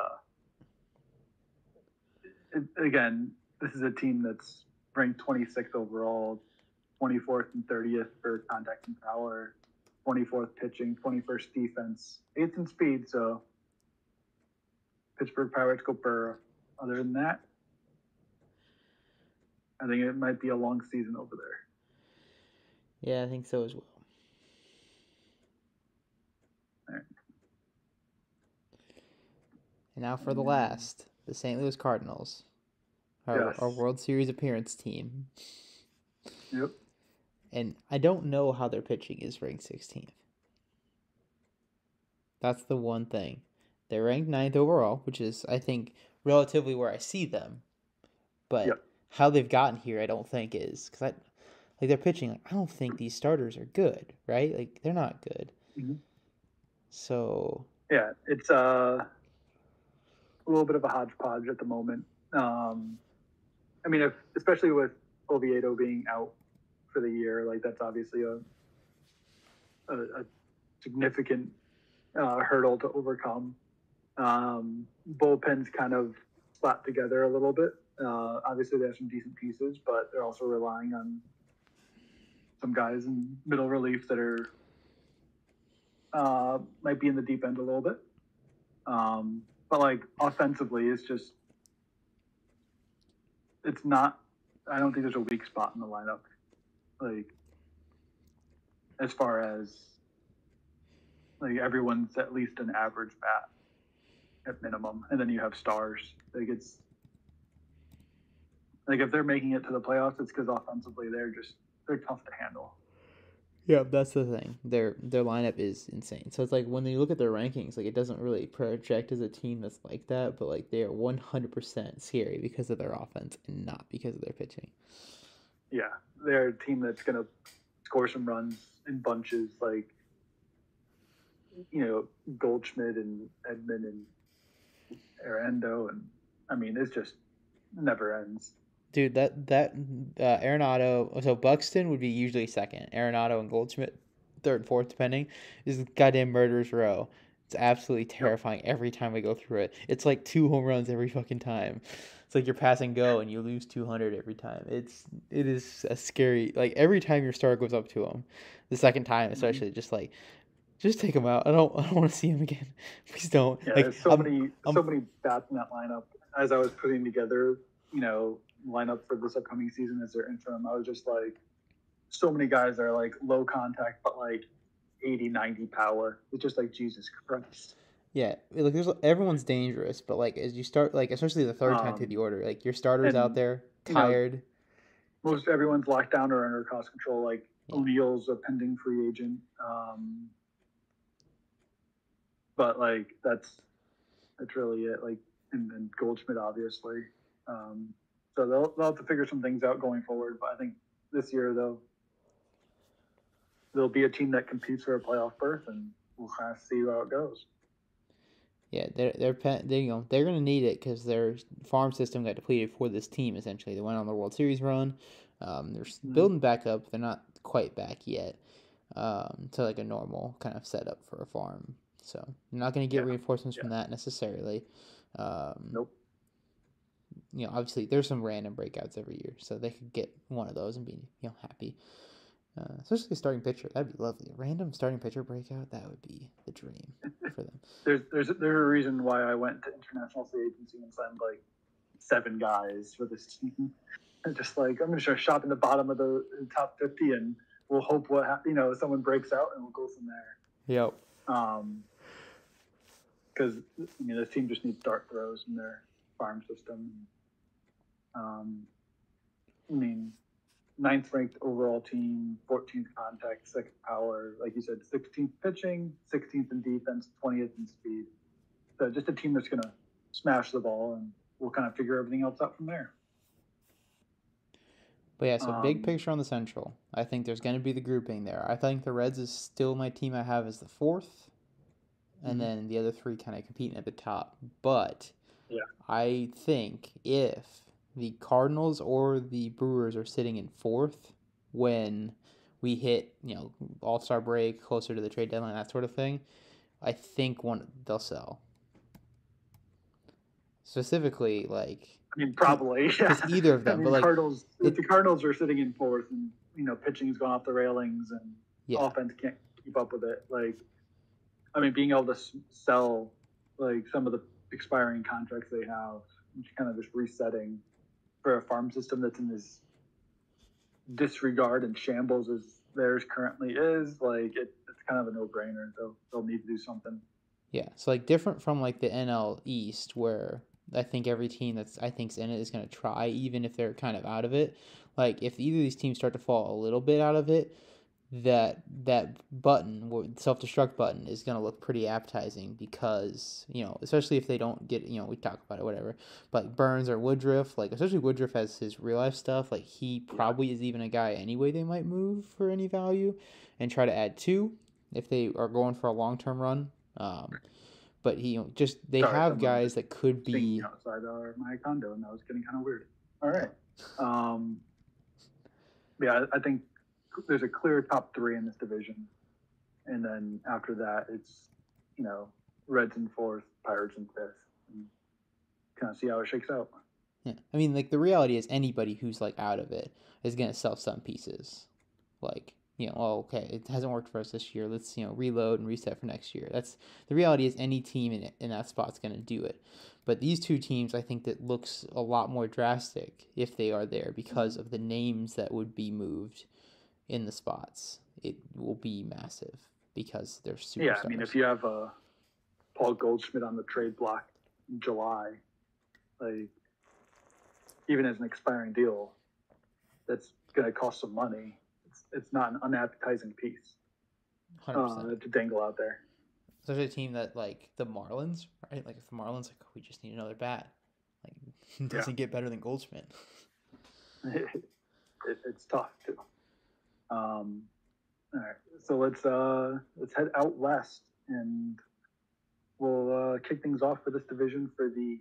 again, this is a team that's ranked 26th overall, 24th and 30th for contact and power, 24th pitching, 21st defense, 8th in speed. So Pittsburgh Pirates go Burrow. Other than that, I think it might be a long season over there. Yeah, I think so as well. All right. And now for the last, the St. Louis Cardinals, our World Series appearance team. Yep. And I don't know how their pitching is ranked 16th. That's the one thing. They're ranked 9th overall, which is, I think, relatively where I see them. But how they've gotten here, I don't think is because their pitching. I don't think these starters are good, right? Like they're not good. Mm-hmm. So yeah, it's a little bit of a hodgepodge at the moment. I mean, especially with Oviedo being out for the year, like that's obviously a significant hurdle to overcome. Bullpen's kind of slapped together a little bit. Obviously, they have some decent pieces, but they're also relying on some guys in middle relief that are might be in the deep end a little bit. But like offensively, it's not. I don't think there's a weak spot in the lineup. Like as far as like everyone's at least an average bat at minimum, and then you have stars. Like it's like if they're making it to the playoffs, it's because offensively they're tough to handle. Yeah, that's the thing. Their lineup is insane. So it's like when you look at their rankings, like it doesn't really project as a team that's like that, but like they are 100% scary because of their offense and not because of their pitching. Yeah, they're a team that's gonna score some runs in bunches, like Goldschmidt and Edman and Arendo, and I mean it's just never ends. Dude, that Arenado, so Buxton would be usually second. Arenado and Goldschmidt, third and fourth, depending. This is goddamn murderer's row. It's absolutely terrifying every time we go through it. It's like 2 home runs every fucking time. It's like you're passing go and you lose 200 every time. It is a scary, like every time your star goes up to him, the second time especially, just take him out. I don't want to see him again. Please don't. Yeah, there's so many bats in that lineup. As I was putting together, lineup for this upcoming season as their interim, I was just like, so many guys are like low contact, but like 80, 90 power. It's just like, Jesus Christ. Yeah, like everyone's dangerous, but like as you start, like especially the third time through the order, like your starters out there tired. Most everyone's locked down or under cost control. Like O'Neill's a pending free agent, but like that's really it. Like and Goldschmidt obviously. So they'll have to figure some things out going forward. But I think this year they'll be a team that competes for a playoff berth, and we'll kind of see how it goes. Yeah, they're gonna need it because their farm system got depleted for this team. Essentially, they went on the World Series run. They're building back up. They're not quite back yet to like a normal kind of setup for a farm. So you're not gonna get reinforcements from that necessarily. Nope. Obviously there's some random breakouts every year, so they could get one of those and be happy. Especially a starting pitcher, that'd be lovely. A random starting pitcher breakout, that would be the dream for them. There's a reason why I went to international free agency and signed like 7 guys for this team. And just like I'm gonna try shop in the bottom of the top 50, and we'll hope someone breaks out, and we'll go from there. Yep. Because this team just needs dart throws in their farm system. 9th ranked overall team, 14th contact, 2nd power, like you said, 16th pitching, 16th in defense, 20th in speed. So just a team that's going to smash the ball, and we'll kind of figure everything else out from there. But yeah, so big picture on the Central. I think there's going to be the grouping there. I think the Reds is still my team I have as the 4th, and then the other 3 kind of competing at the top. But I think if the Cardinals or the Brewers are sitting in 4th when we hit, All-Star break, closer to the trade deadline, that sort of thing, I think they'll sell. Specifically, like, I mean, probably. because either of them, I mean, but like Cardinals. If the Cardinals are sitting in fourth, and pitching's gone off the railings, and offense can't keep up with it. Like, I mean, being able to sell like some of the expiring contracts they have, kind of just resetting for a farm system that's in this disregard and shambles as theirs currently is, like it's kind of a no-brainer. They'll need to do something. Yeah, so like different from like the NL East, where I think every team that's I think's in it is going to try, even if they're kind of out of it. Like if either of these teams start to fall a little bit out of it, that button, self-destruct button, is going to look pretty appetizing because, especially if they don't get, we talk about it, whatever, but Burns or Woodruff, like especially Woodruff has his real life stuff, like he probably is even a guy anyway they might move for any value and try to add to if they are going for a long-term run. But they have guys that could be outside my condo, and that was getting kind of weird. All right. Yeah, I think there's a clear top three in this division, and then after that, it's Reds in fourth, Pirates in fifth, and kind of see how it shakes out. Yeah, I mean, like the reality is anybody who's like out of it is gonna sell some pieces, like. Okay, it hasn't worked for us this year. Let's, reload and reset for next year. That's the reality is any team in that spot's going to do it. But these two teams, I think that looks a lot more drastic if they are there because of the names that would be moved in the spots. It will be massive because they're superstars. Yeah, I mean, if you have Paul Goldschmidt on the trade block in July, like even as an expiring deal, that's going to cost some money. It's not an unappetizing piece to dangle out there. Especially a team that like the Marlins, right? Like if the Marlins like, we just need another bat. Like it doesn't get better than Goldschmidt. It's tough too. All right, so let's head out west, and we'll kick things off for this division for the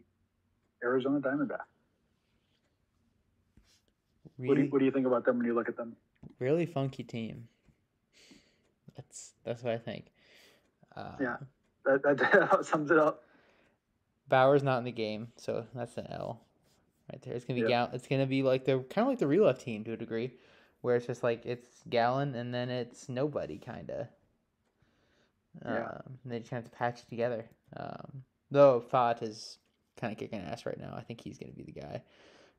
Arizona Diamondbacks. Really? What do you think about them when you look at them? Really funky team. That's what I think. Yeah, that sums it up. Bauer's not in the game, so that's an L right there. It's gonna be It's gonna be like the kind of like the real life team to a degree, where it's just like it's Gallen and then it's nobody kind of. They just have to patch it together. Though Fott is kind of kicking ass right now. I think he's gonna be the guy,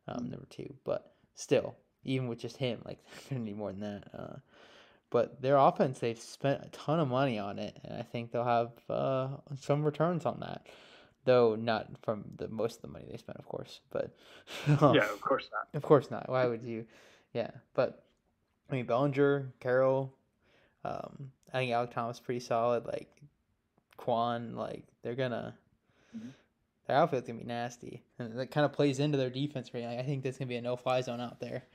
number 2. But still, even with just him, like they're gonna need more than that. But their offense, they've spent a ton of money on it, and I think they'll have some returns on that. Though not from most of the money they spent, of course. But yeah, of course not. Of course not. Why would you? Yeah, but I mean Bellinger, Carroll, I think Alek Thomas is pretty solid. Like Kwan, like they're gonna. Mm-hmm. Their outfit's gonna be nasty, and that kind of plays into their defense. Right, I think there's gonna be a no-fly zone out there.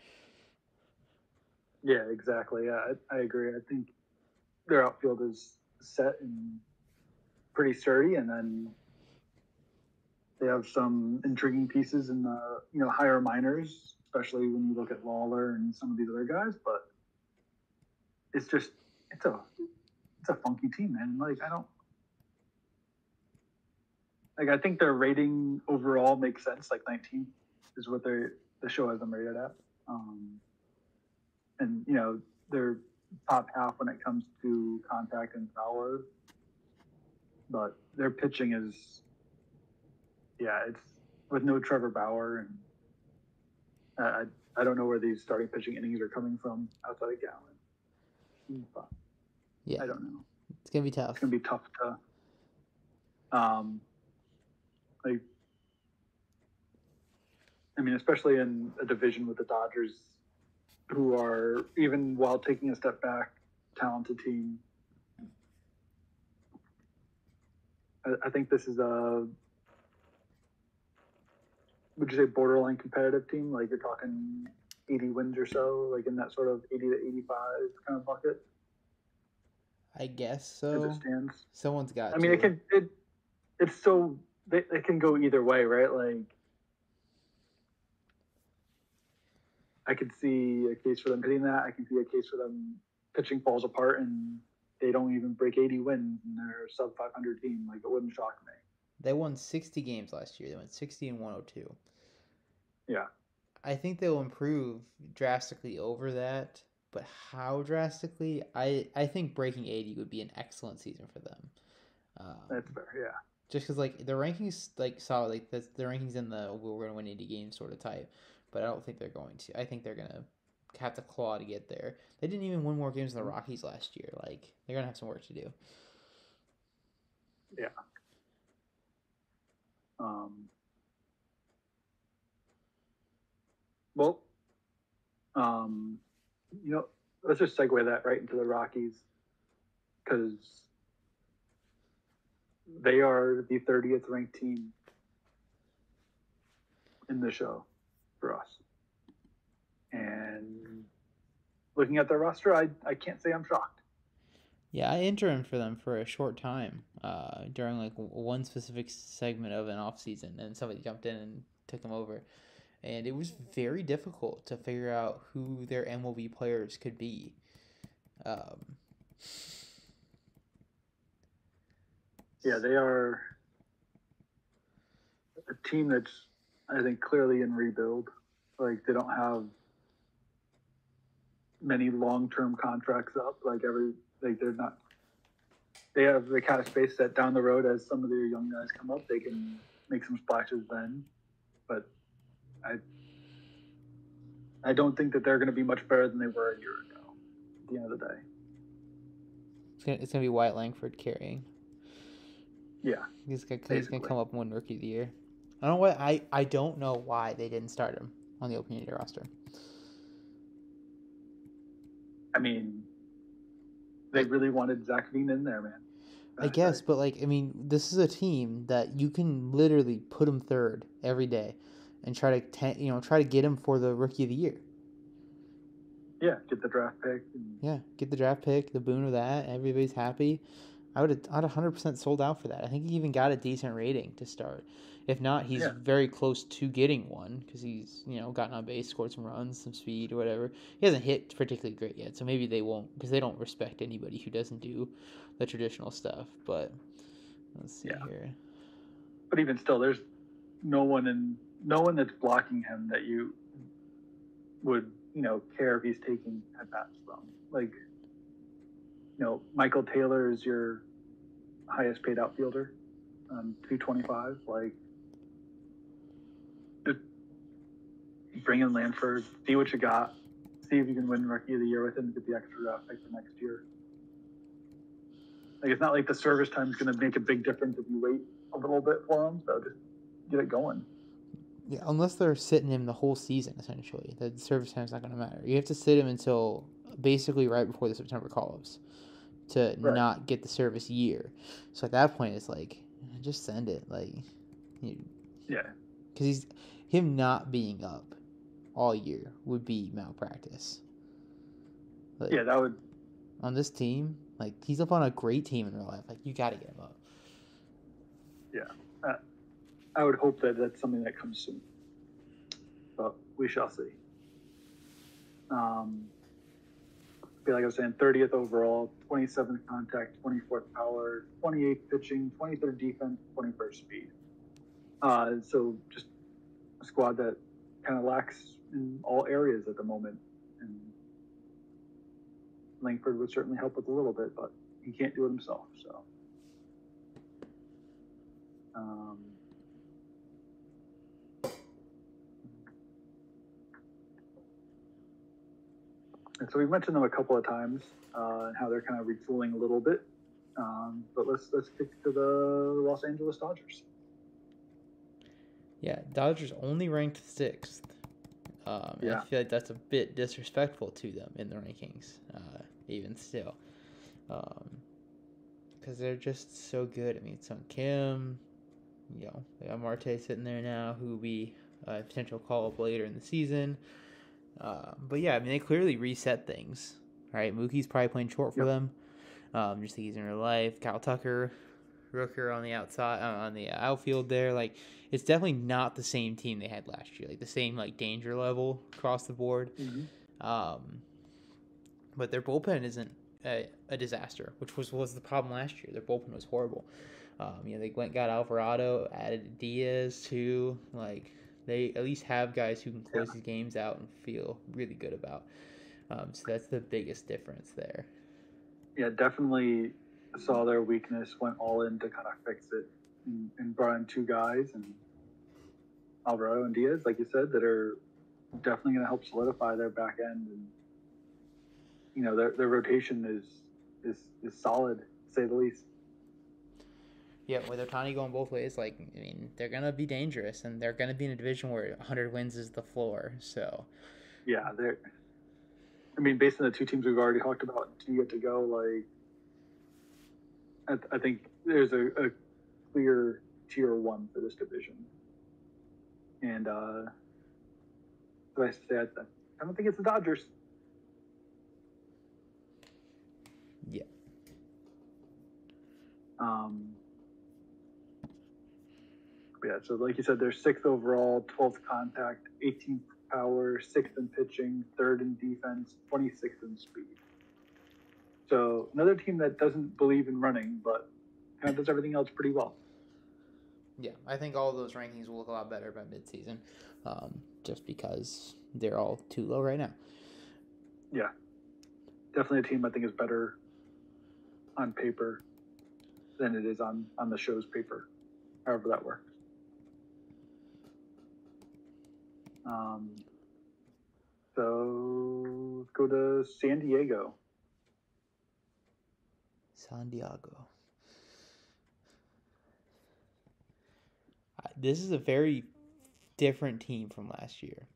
Yeah, exactly. Yeah, I agree. I think their outfield is set and pretty sturdy, and then they have some intriguing pieces in the higher minors, especially when you look at Lawler and some of these other guys. But it's a funky team, man. I think their rating overall makes sense. Like 19 is what the show has them rated at. And they're top half when it comes to contact and power, but their pitching is, it's with no Trevor Bauer, and I don't know where these starting pitching innings are coming from outside of Gallen. But yeah, I don't know. It's gonna be tough. It's gonna be tough to, especially in a division with the Dodgers, who are, even while taking a step back, talented team. I think this is would you say borderline competitive team? Like you're talking 80 wins or so, like in that sort of 80 to 85 kind of bucket? I guess so. As it stands. Someone's got I mean, it can go either way, right? Like, I could see a case for them hitting that. I can see a case for them pitching falls apart and they don't even break 80 wins and they're a sub 500 team, like it wouldn't shock me. They won 60 games last year. They went 60 and 102. Yeah. I think they'll improve drastically over that, but how drastically? I think breaking 80 would be an excellent season for them. That's fair, yeah. Just because like the rankings like solid, like the rankings in the we're going to win 80 games sort of type, but I don't think they're going to. I think they're gonna have to claw to get there. They didn't even win more games than the Rockies last year. Like they're gonna have some work to do. Yeah. Well, let's just segue that right into the Rockies because they are the 30th ranked team in the show for us. And looking at their roster, I can't say I'm shocked. Yeah, I interned for them for a short time during like one specific segment of an off season, and somebody jumped in and took them over. And it was very difficult to figure out who their MLB players could be. Yeah, they are a team that's, I think, clearly in rebuild. Like, they don't have many long-term contracts up. They're not. They have the kind of space that down the road, as some of their young guys come up, they can make some splashes then. But I don't think that they're going to be much better than they were a year ago. At the end of the day, it's gonna be Wyatt Langford carrying. Yeah, he's gonna come up and win Rookie of the Year. I don't know why. I don't know why they didn't start him on the opening day roster. I mean, they really wanted Zach Veen in there, man. I guess, but this is a team that you can literally put him third every day, and try to get him for the Rookie of the Year. Yeah, get the draft pick. Get the draft pick, the boon of that. Everybody's happy. I'd 100% sold out for that. I think he even got a decent rating to start. If not, he's very close to getting one because he's gotten on base, scored some runs, some speed or whatever. He hasn't hit particularly great yet, so maybe they won't because they don't respect anybody who doesn't do the traditional stuff. But let's see here. But even still, there's no one that's blocking him that you would care if he's taking at bats from. Like, Michael Taylor is your highest paid outfielder, $225. Like, just bring in Langford, see what you got, see if you can win Rookie of the Year with him, get the extra draft pick for next year. Like, it's not like the service time is going to make a big difference if you wait a little bit for him. So just get it going. Yeah, unless they're sitting him the whole season, essentially, the service time is not going to matter. You have to sit him until basically right before the September call-ups to not get the service year. So at that point, it's like, just send it. Like, because him not being up all year would be malpractice. Like, that would. On this team, like, he's up on a great team in real life. Like, you got to get him up. Yeah. I would hope that that's something that comes soon. But we shall see. Like I was saying, 30th overall, 27th contact, 24th power, 28th pitching, 23rd defense, 21st speed. So just a squad that kind of lacks in all areas at the moment. And Langford would certainly help with a little bit, but he can't do it himself. So. And so we've mentioned them a couple of times and how they're kind of retooling a little bit. But let's kick to the Los Angeles Dodgers. Yeah, Dodgers only ranked 6th. I feel like that's a bit disrespectful to them in the rankings, even still. Because they're just so good. I mean, Sung Kim, they got Marte sitting there now, who will be a potential call-up later in the season. But yeah, I mean, they clearly reset things, right? Mookie's probably playing short for them. Just like he's in real life. Kyle Tucker, Rooker on the outside, on the outfield there. Like, it's definitely not the same team they had last year. Like, the same, danger level across the board. Mm-hmm. but their bullpen isn't a disaster, which was the problem last year. Their bullpen was horrible. They got Alvarado, added Diaz too. Like, they at least have guys who can close these games out and feel really good about. So that's the biggest difference there. Yeah, definitely saw their weakness, went all in to kind of fix it, and brought in two guys, and Alvarado and Diaz, like you said, that are definitely going to help solidify their back end, and their rotation is solid, to say the least. Yeah, with Ohtani going both ways, they're gonna be dangerous, and they're gonna be in a division where 100 wins is the floor. So, yeah, based on the two teams we've already talked about, two yet to go, I think there's a clear tier one for this division, and I don't think it's the Dodgers. Yeah. Yeah, so like you said, they're 6th overall, 12th contact, 18th power, 6th in pitching, 3rd in defense, 26th in speed. So another team that doesn't believe in running, but kind of does everything else pretty well. Yeah, I think all of those rankings will look a lot better by midseason, just because they're all too low right now. Yeah, definitely a team I think is better on paper than it is on the show's paper, however that works. So let's go to San Diego. San Diego. This is a very different team from last year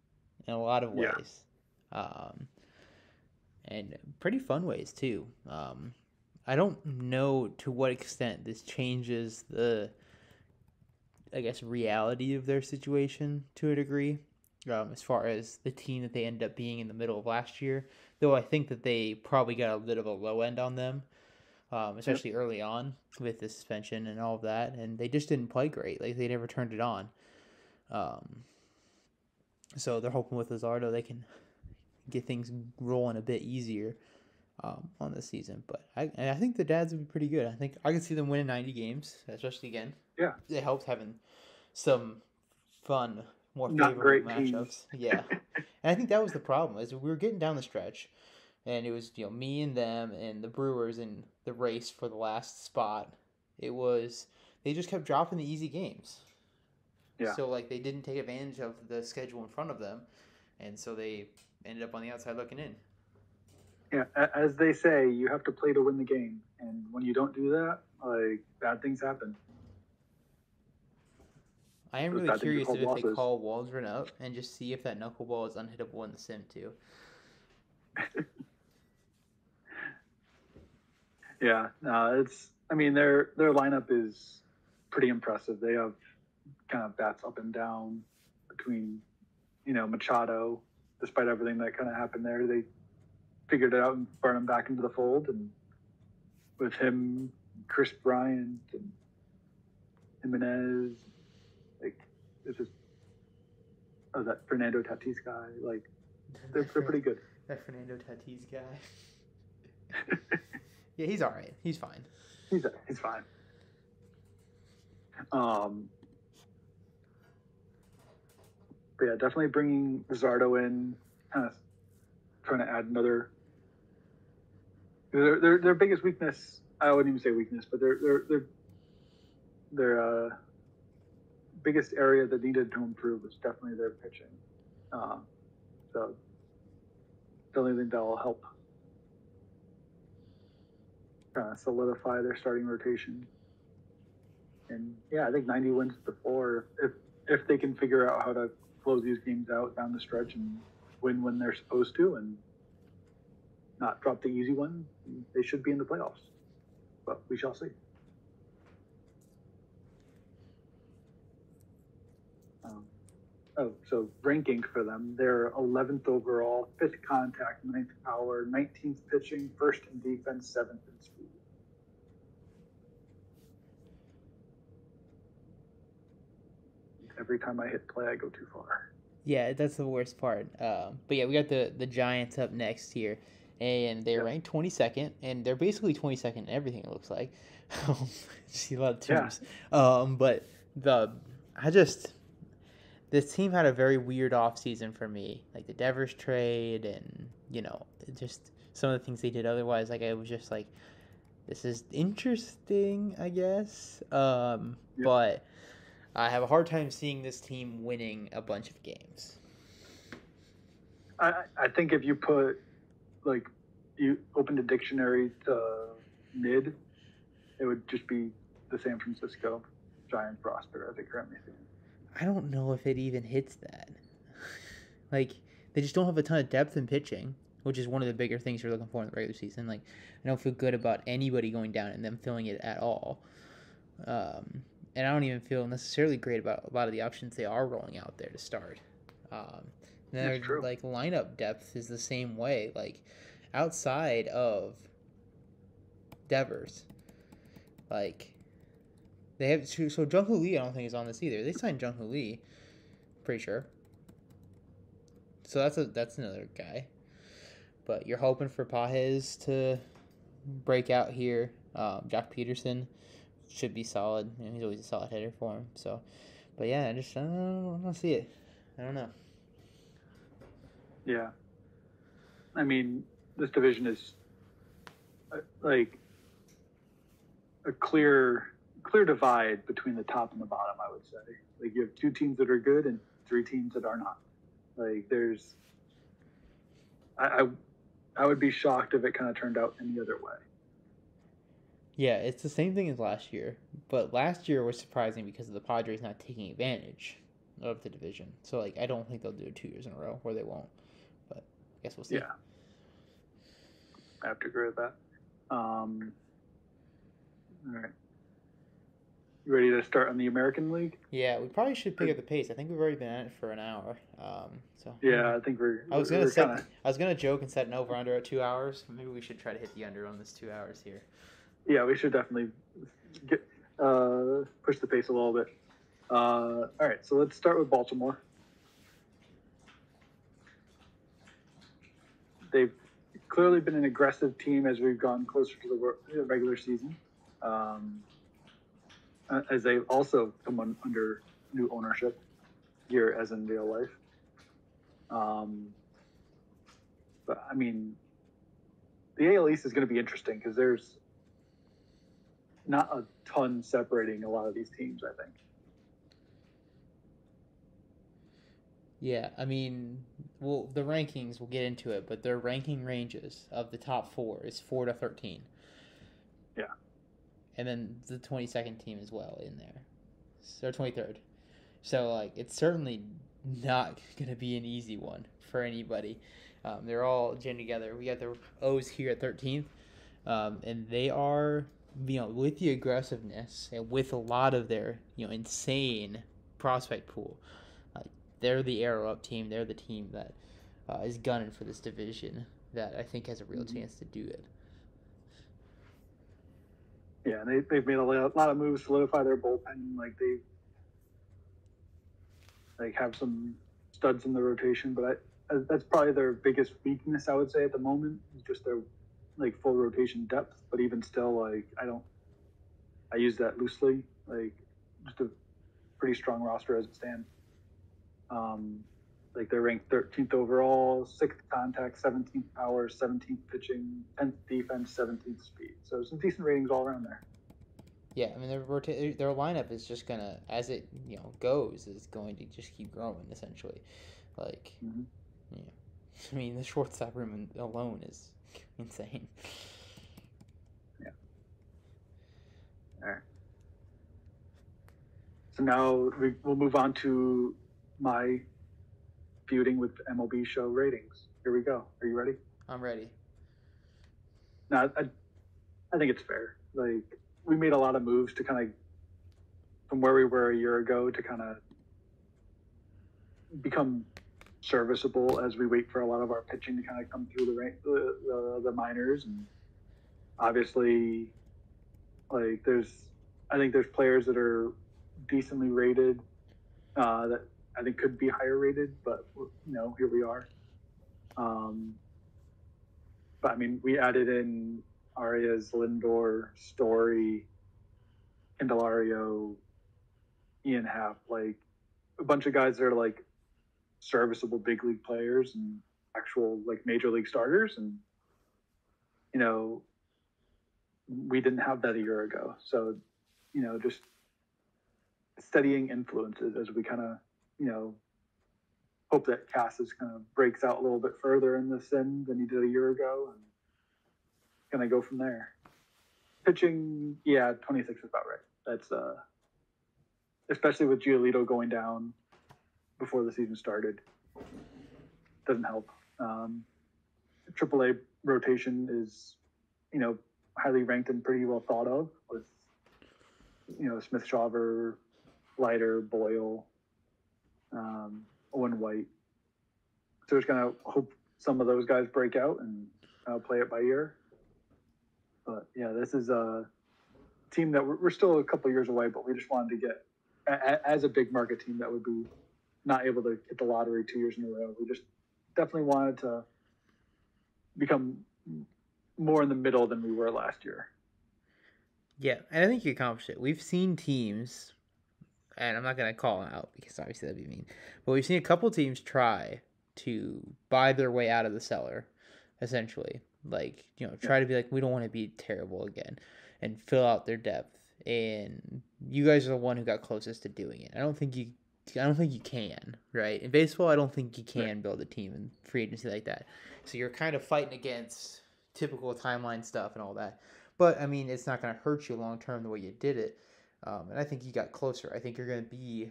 in a lot of ways. And pretty fun ways too. I don't know to what extent this changes the, I guess, reality of their situation to a degree, as far as the team that they ended up being in the middle of last year. Though I think that they probably got a bit of a low end on them, especially early on with the suspension and all of that. And they just didn't play great. Like, they never turned it on. So they're hoping with Luzardo they can get things rolling a bit easier on this season. But I think the Dads would be pretty good. I think I could see them winning 90 games, especially again. Yeah. It helps having some fun, more favorable matchups. Yeah. And I think that was the problem, is we were getting down the stretch, and it was me and them and the Brewers in the race for the last spot. It was, they just kept dropping the easy games. Yeah. So they didn't take advantage of the schedule in front of them, and so they ended up on the outside looking in. Yeah, as they say, you have to play to win the game, and when you don't do that, bad things happen. I am really curious if they call Waldron up and just see if that knuckleball is unhittable in the sim too. Yeah, their lineup is pretty impressive. They have kind of bats up and down between, Machado. Despite everything that kind of happened there, they figured it out and brought him back into the fold. And with him, Chris Bryant and Jimenez, it's just that Fernando Tatis guy. They're pretty good. That Fernando Tatis guy. Yeah, he's all right. He's fine. He's fine. But yeah, definitely bringing Luzardo in, kind of trying to add another. Their biggest weakness, I wouldn't even say weakness, but their biggest area that needed to improve was definitely their pitching. So definitely think that will help kind of solidify their starting rotation. And yeah, I think 90 wins at the floor if they can figure out how to close these games out down the stretch and win when they're supposed to and not drop the easy one. They should be in the playoffs, but we shall see. So ranking for them, they're 11th overall, 5th contact, 9th power, 19th pitching, 1st in defense, 7th in speed. Every time I hit play, I go too far. Yeah, that's the worst part. But yeah, we got the Giants up next here. and they're ranked 22nd, and they're basically 22nd in everything, it looks like. See a lot of twos. But this team had a very weird offseason for me. Like the Devers trade and, just some of the things they did otherwise. Like, I was just like, this is interesting, I guess. But I have a hard time seeing this team winning a bunch of games. I think if you put, you opened a dictionary to mid, it would just be the San Francisco Giants roster as it currently stands. I don't know if it even hits that. Like, they just don't have a ton of depth in pitching, which is one of the bigger things you're looking for in the regular season. Like, I don't feel good about anybody going down and them filling it at all. And I don't even feel necessarily great about a lot of the options they are rolling out there to start. That's true. Like, lineup depth is the same way. Like, outside of Devers, like, they have two. So Jung-Hoo Lee, I don't think is on this either. They signed Jung-Hoo Lee, pretty sure. So that's another guy. But you're hoping for Pages to break out here. Jock Peterson should be solid. He's always a solid hitter for him. So, but yeah, I don't see it. I don't know. Yeah. I mean, this division is like a clear divide between the top and the bottom, I would say. Like, you have two teams that are good and three teams that are not. Like, there's I would be shocked if it kind of turned out any other way. Yeah, it's the same thing as last year, but last year was surprising because of the Padres not taking advantage of the division. So, like, I don't think they'll do it 2 years in a row, or they won't. But I guess we'll see. Yeah, I have to agree with that. All right. You ready to start on the American League? Yeah, we probably should pick up the pace. I think we've already been at it for an hour. So yeah, I think we're. I was gonna joke and set an over under at 2 hours. Maybe we should try to hit the under on this 2 hours here. Yeah, we should definitely get push the pace a little bit. All right, so let's start with Baltimore. They've clearly been an aggressive team as we've gone closer to the regular season. As they also come under new ownership here, as in real life. But I mean, the AL East is going to be interesting because there's not a ton separating a lot of these teams, I think. Yeah, I mean, well, the rankings, we'll get into it, but their ranking ranges of the top 4 is 4 to 13. Yeah. And then the 22nd team as well in there. So 23rd. So, like, it's certainly not going to be an easy one for anybody. They're all jammed together. We got the O's here at 13th. And they are, with the aggressiveness and with a lot of their, insane prospect pool, they're the arrow-up team. They're the team that is gunning for this division that I think has a real chance to do it. Yeah, they've made a lot of moves to solidify their bullpen. Like, they have some studs in the rotation, but that's probably their biggest weakness, I would say, at the moment, is just their full rotation depth. But even still, I use that loosely. Just a pretty strong roster as it stands. They're ranked 13th overall, 6th contact, 17th power, 17th pitching, 10th defense, 17th speed. So some decent ratings all around there. Yeah, I mean, their lineup is just gonna, as it goes, is going to just keep growing essentially. Yeah, I mean, the shortstop room alone is insane. Yeah. All right. So now we'll move on to my feuding with MLB show ratings. Here we go. Are you ready? I'm ready. No, I think it's fair. We made a lot of moves to kind of, from where we were a year ago, to kind of become serviceable as we wait for a lot of our pitching to kind of come through the minors. And obviously, I think there's players that are decently rated that I think could be higher rated, but here we are. But I mean, we added in Arias, Lindor, Story, Candelario, Ian Happ, like a bunch of guys that are like serviceable big league players and actual like major league starters. And, you know, we didn't have that a year ago. So, you know, just studying influences as we kind of, you know, hope that Casas kind of breaks out a little bit further in the sin than he did a year ago, and kind of go from there. Pitching, yeah, 26 is about right. That's especially with Giolito going down before the season started, doesn't help. AAA rotation is, you know, highly ranked and pretty well thought of with, you know, Smith, Shawver, Leiter, Boyle, Owen White. So we're just gonna hope some of those guys break out and play it by ear. But yeah, this is a team that we're still a couple years away, but we just wanted to get as a big market team that would be not able to hit the lottery 2 years in a row. We just definitely wanted to become more in the middle than we were last year. Yeah, and I think you accomplished it. We've seen teams, and I'm not going to call them out because obviously that'd be mean, but we've seen a couple teams try to buy their way out of the cellar, essentially. Like, you know, try to be like, we don't want to be terrible again, and fill out their depth. And you guys are the one who got closest to doing it. I don't think you can, right? In baseball, I don't think you can build a team in free agency like that. So you're kind of fighting against typical timeline stuff and all that. But, I mean, it's not going to hurt you long term the way you did it. And I think you got closer. I think you're going to be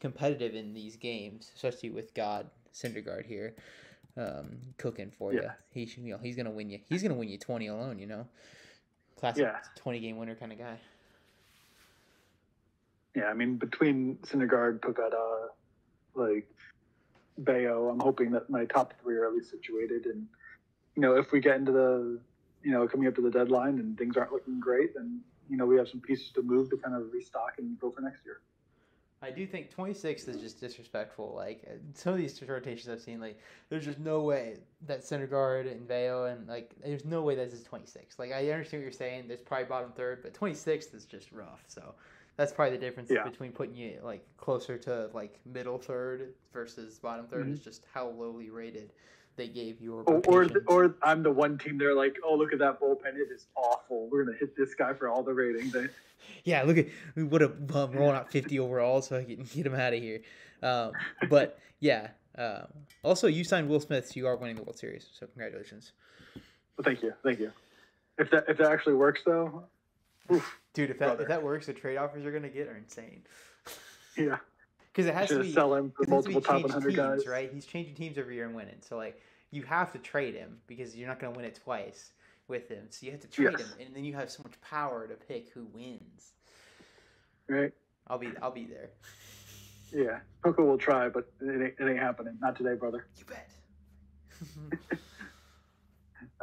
competitive in these games, especially with God Syndergaard here cooking for you. He's going to win you. He's going to win you 20 alone, you know? Classic 20-game winner kind of guy. Yeah, I mean, between Syndergaard, Pivetta, like Bayo, I'm hoping that my top three are at least situated. And, you know, if we get into the, you know, coming up to the deadline and things aren't looking great, then, you know, we have some pieces to move to kind of restock and go for next year. I do think 26 is just disrespectful. Like, some of these rotations I've seen, like, there's just no way that Syndergaard and Bayo and, like, there's no way this is 26. Like, I understand what you're saying. There's probably bottom third, but 26 is just rough. So that's probably the difference between putting you, like, closer to, like, middle third versus bottom third is just how lowly rated they gave your or I'm the one team they're like, oh, look at that bullpen. It is awful. We're going to hit this guy for all the ratings. Yeah, look at what a bum rolling out 50 overall so I can get him out of here. But yeah, also you signed Will Smith, so you are winning the World Series. So congratulations. Well, thank you. If that actually works though, oof, dude, if that works, the trade offers you're gonna get are insane. Yeah, because it has to be sell him for multiple top 100 guys, right? He's changing teams every year and winning. So like you have to trade him because you're not gonna win it twice with him. So you have to trade him, and then you have so much power to pick who wins. Right. I'll be there. Yeah, Coco will try, but it ain't happening. Not today, brother. You bet.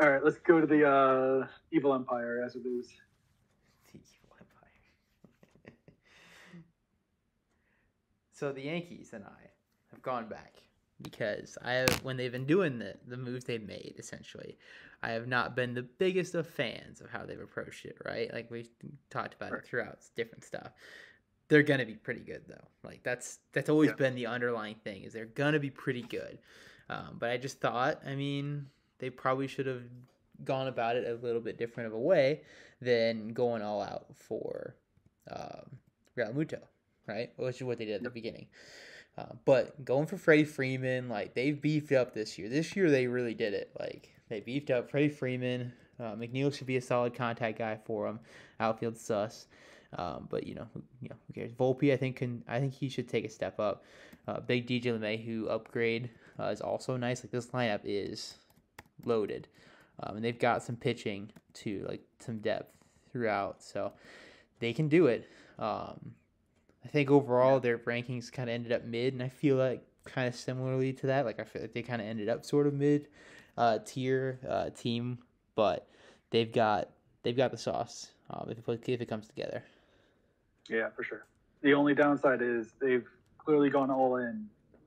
All right, let's go to the Evil Empire as it is. The Evil Empire. So the Yankees and I have gone back because when they've been doing the moves they've made, essentially, I have not been the biggest of fans of how they've approached it, right? Like we've talked about it throughout, it's different stuff. They're gonna be pretty good though. Like that's always been the underlying thing, is they're gonna be pretty good. But I just thought, I mean, they probably should have gone about it a little bit different of a way than going all out for Real Muto, right? Which is what they did at the beginning. But going for Freddie Freeman, like they've beefed up this year. This year they really did it. Like they beefed up Freddie Freeman. McNeil should be a solid contact guy for him. Outfield sus. But who cares? Volpe, I think he should take a step up. Big DJ LeMahieu upgrade is also nice. Like this lineup is loaded, and they've got some pitching too, like some depth throughout, so they can do it. I think overall their rankings kind of ended up mid, and I feel like kind of similarly to that. Like I feel like they kind of ended up sort of mid tier team, but they've got the sauce if it comes together. Yeah, for sure. The only downside is they've clearly gone all in,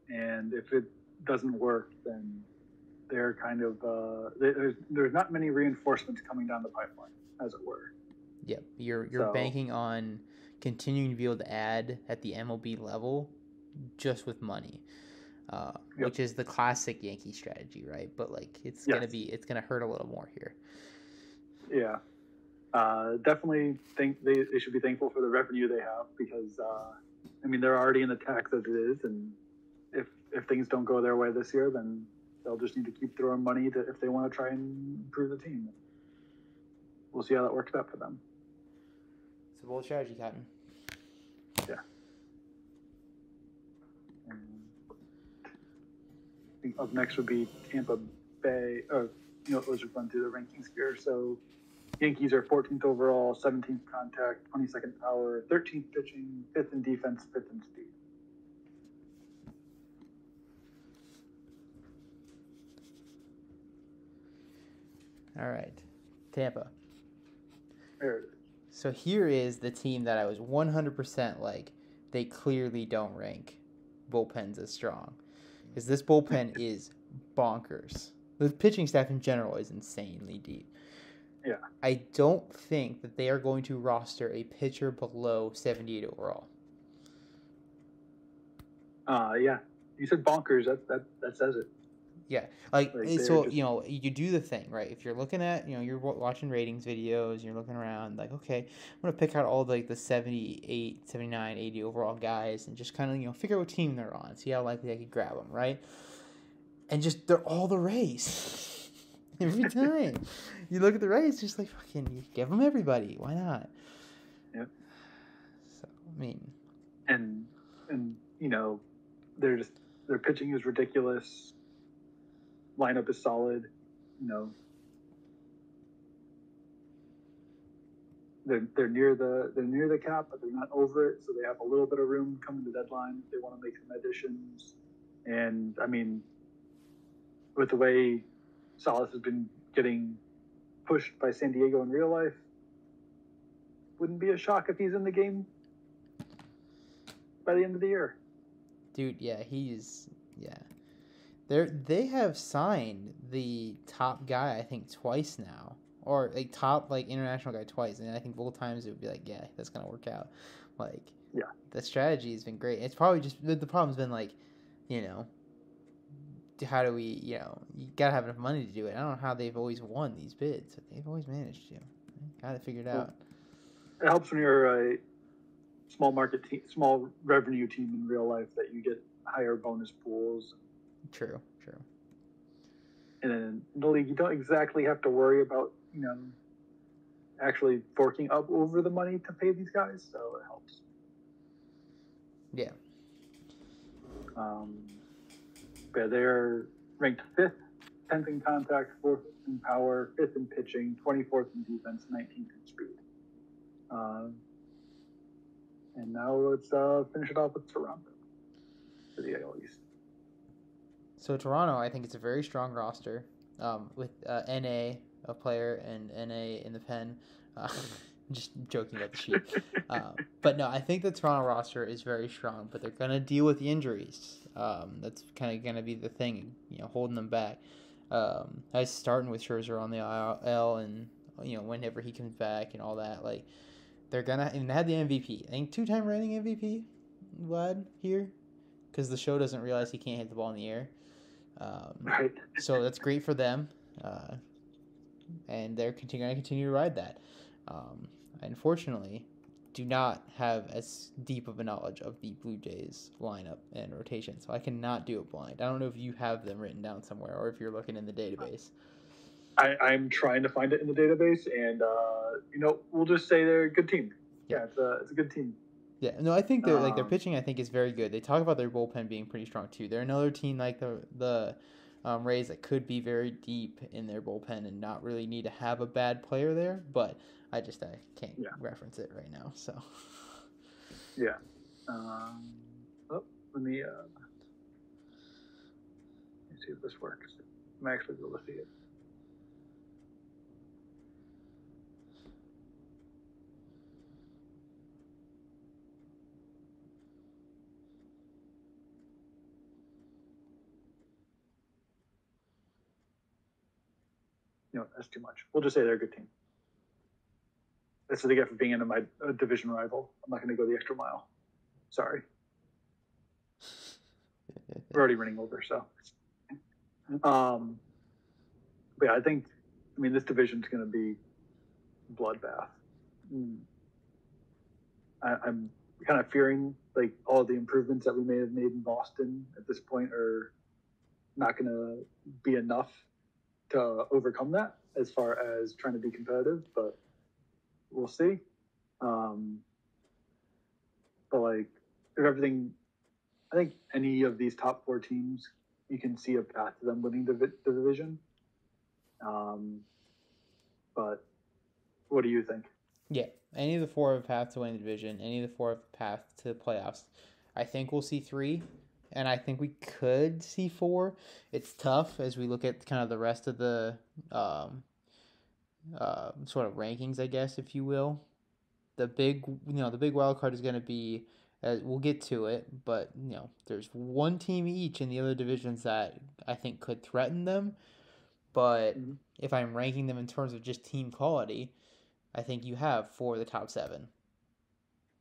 and if it doesn't work, then they're kind of there's not many reinforcements coming down the pipeline, as it were. Yep, you're banking on continuing to be able to add at the MLB level just with money, which is the classic Yankee strategy, right? But like it's gonna hurt a little more here. Yeah, definitely think they should be thankful for the revenue they have because I mean they're already in the tax as it is, and if things don't go their way this year, then they'll just need to keep throwing money if they want to try and improve the team. We'll see how that works out for them. It's a bold strategy, Cotton. Yeah. And I think up next would be Tampa Bay. Let's just run through the rankings here. So Yankees are 14th overall, 17th contact, 22nd power, 13th pitching, 5th in defense, 5th in speed. All right, Tampa. There it is. So here is the team that I was 100% like, they clearly don't rank bullpens as strong. Because this bullpen is bonkers. The pitching staff in general is insanely deep. Yeah. I don't think that they are going to roster a pitcher below 78 overall. Yeah. You said bonkers. That says it. Yeah, like so just... you do the thing, right? If you're looking at, you're watching ratings videos, you're looking around like, okay, I'm going to pick out all the 78, 79, 80 overall guys and just kind of, figure out what team they're on, see how likely I could grab them, right? And just, they're all the Rays. Every time. You look at the Rays, just like, fucking, you give them everybody. Why not? Yep. So, I mean. And their pitching is ridiculous. Lineup is solid, They're near the cap, but they're not over it, so they have a little bit of room coming to deadline if they want to make some additions. And I mean, with the way Salas has been getting pushed by San Diego in real life, wouldn't be a shock if he's in the game by the end of the year. Dude, yeah, They have signed the top guy, I think, twice now. Or a top international guy twice. And I think both times it would be like, yeah, that's gonna work out. The strategy has been great. It's probably just the problem's been how do we you gotta have enough money to do it. I don't know how they've always won these bids, but they've always managed to. Got it figured out. It helps when you're a small market team, small revenue team in real life that you get higher bonus pools. True. And in the league, you don't exactly have to worry about, actually forking up over the money to pay these guys, so it helps. Yeah. They're ranked 5th, 10th in contact, 4th in power, 5th in pitching, 24th in defense, 19th in speed. And now let's finish it off with Toronto for the AL East. So Toronto, I think it's a very strong roster with NA, a player, and NA in the pen. Just joking about the sheet. But no, I think the Toronto roster is very strong, but they're going to deal with the injuries. That's kind of going to be the thing, holding them back. I was starting with Scherzer on the IL, and, whenever he comes back and all that, they're going to, and they had the MVP. I think 2-time reigning MVP, Vlad, here, because the show doesn't realize he can't hit the ball in the air. Right. So that's great for them, and they're going to continue to ride that. Unfortunately, do not have as deep of a knowledge of the Blue Jays lineup and rotation, so I cannot do it blind. I don't know if you have them written down somewhere or if you're looking in the database. I'm trying to find it in the database, and we'll just say they're a good team. Yeah, it's a good team. Yeah, no, I think they're their pitching. I think is very good. They talk about their bullpen being pretty strong too. They're another team like the Rays that could be very deep in their bullpen and not really need to have a bad player there. But I can't reference it right now. So yeah. Let me see if this works. I'm actually able to see it. that's too much. We'll just say they're a good team. That's what they get for being in my division rival. I'm not going to go the extra mile. Sorry. We're already running over, so. But yeah, this division's going to be bloodbath. I'm kind of fearing like all the improvements that we may have made in Boston at this point are not going to be enough to overcome that as far as trying to be competitive, but we'll see. But like if everything, I think any of these top 4 teams, you can see a path to them winning the division. But what do you think? Yeah, any of the 4 have a path to win the division. Any of the 4 have a path to the playoffs. I think we'll see 3, and I think we could see 4. It's tough as we look at kind of the rest of the sort of rankings, I guess, if you will. The big wild card is going to be, we'll get to it, but there's one team each in the other divisions that I think could threaten them. But if I'm ranking them in terms of just team quality, I think you have 4 of the top 7.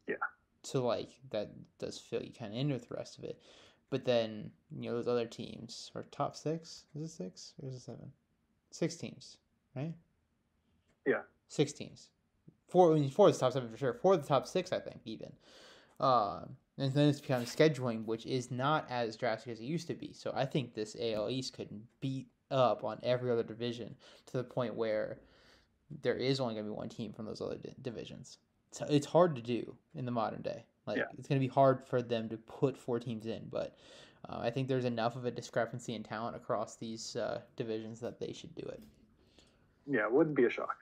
Yeah. So like that does fill you kind of in with the rest of it. But then those other teams are top 6. Is it 6 or is it 7? 6 teams, right? Yeah. 6 teams. 4 of the top 7 for sure. 4 of the top 6, I think, even. And then it's become scheduling, which is not as drastic as it used to be. So I think this AL East could beat up on every other division to the point where there is only going to be one team from those other divisions. So it's hard to do in the modern day. It's going to be hard for them to put 4 teams in, but I think there's enough of a discrepancy in talent across these divisions that they should do it. Yeah, it wouldn't be a shock.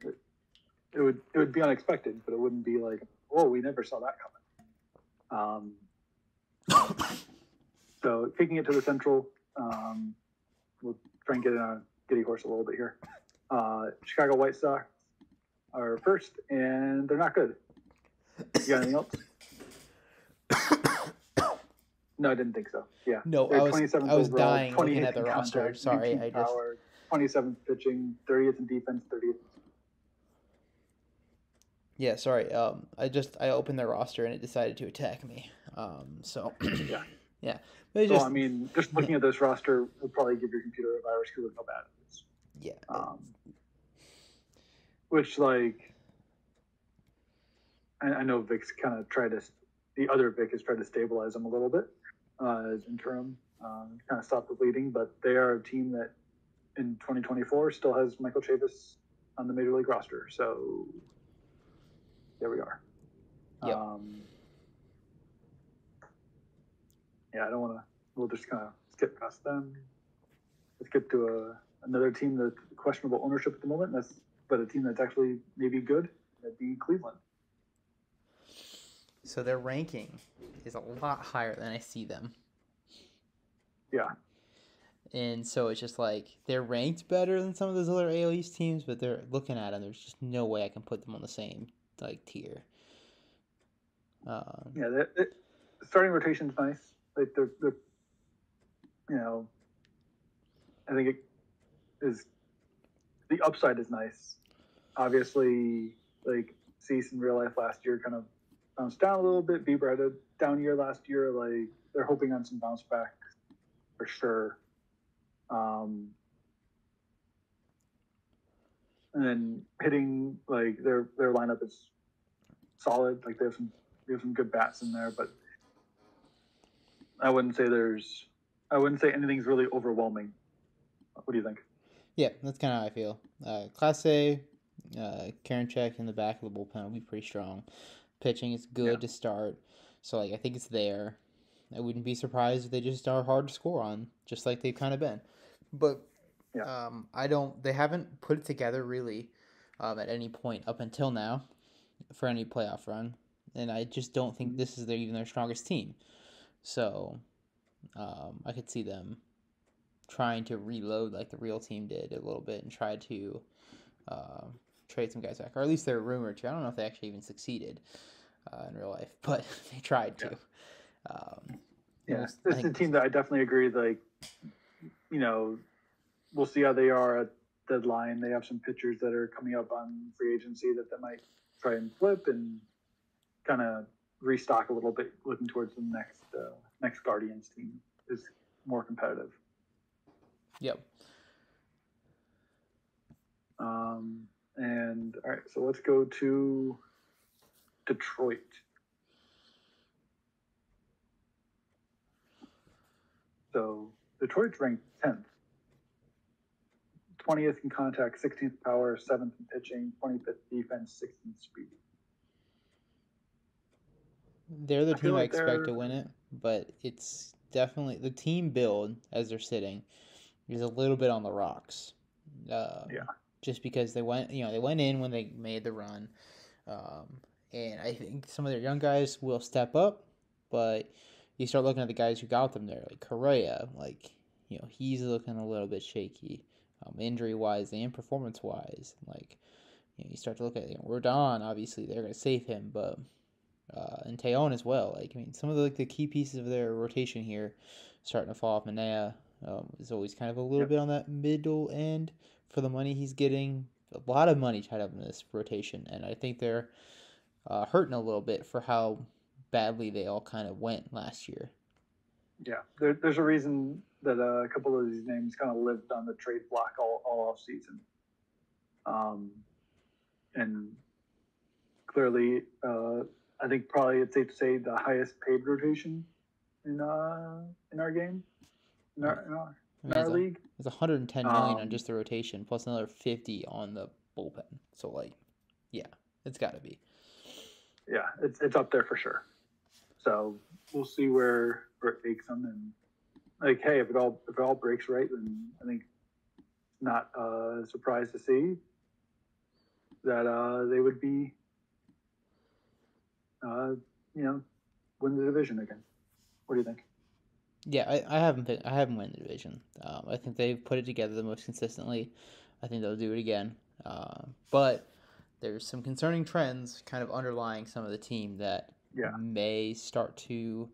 It would be unexpected, but it wouldn't be like, oh, we never saw that coming. So taking it to the Central, we'll try and get in a giddy horse a little bit here. Chicago White Sox are first, and they're not good. You got anything else? No, I didn't think so. Yeah. No, I was dying looking at the roster. Sorry, 27th pitching, 30th in defense, 30th. Yeah, sorry. I opened their roster and it decided to attack me. So yeah. Yeah. But just looking at this roster will probably give your computer a virus because of how bad it is. Yeah. Which I know Vic's kind of the other Vic has tried to stabilize them a little bit as interim, kind of stop the bleeding, but they are a team that in 2024 still has Michael Chavis on the major league roster. So there we are. Yep. I don't want to. We'll just kind of skip past them. Let's get to another team that's questionable ownership at the moment. But a team that's actually maybe good. That'd be Cleveland. So their ranking is a lot higher than I see them. Yeah. And so it's just like they're ranked better than some of those other AL East teams, but they're looking at them. There's just no way I can put them on the same tier. The starting rotation's nice. Like they're I think it is, the upside is nice. Obviously, like Cease in real life last year kind of bounced down a little bit. Bieber had a down year last year. Like they're hoping on some bounce back for sure. And then hitting, like their lineup is solid. Like they have some good bats in there, but I wouldn't say anything's really overwhelming. What do you think? Yeah, that's kind of how I feel. Class A, Karinchak in the back of the bullpen will be pretty strong. Pitching is good to start, so I think it's there. I wouldn't be surprised if they just are hard to score on, just like they've kind of been. But they haven't put it together really at any point up until now for any playoff run, and I just don't think this is even their strongest team. So I could see them trying to reload like the real team did a little bit and try to trade some guys back, or at least they're rumored to. I don't know if they actually even succeeded in real life, but they tried to. This is a team that I definitely agree. Like, we'll see how they are at deadline. They have some pitchers that are coming up on free agency that they might try and flip and kind of restock a little bit, looking towards the next Guardians team is more competitive. Yep. And all right, so let's go to Detroit. So Detroit's ranked 10th. 20th in contact, 16th power, 7th in pitching, 25th defense, 16th speed. They're the team I expect to win it, but it's definitely the team build as they're sitting is a little bit on the rocks. Just because they went in when they made the run, and I think some of their young guys will step up, but you start looking at the guys who got them there, like Correa, he's looking a little bit shaky, injury-wise and performance-wise. You start to look at Rodon, obviously they're going to save him, but and Tejon as well. Some of the key pieces of their rotation here starting to fall off. Manaea is always kind of a little bit on that middle end for the money he's getting. A lot of money tied up in this rotation, and I think they're hurting a little bit for how badly they all kind of went last year. Yeah, there's a reason that a couple of these names kind of lived on the trade block all off season. And clearly, I think probably it's safe to say the highest paid rotation in our game, in our league. It's 110 million on just the rotation, plus another 50 on the bullpen. So it's got to be. Yeah, it's up there for sure. So we'll see where it takes them, and hey, if it all breaks right, then I think not surprised to see that they would be win the division again. What do you think? Yeah, I haven't won the division. I think they've put it together the most consistently. I think they'll do it again. But there's some concerning trends kind of underlying some of the team that may start to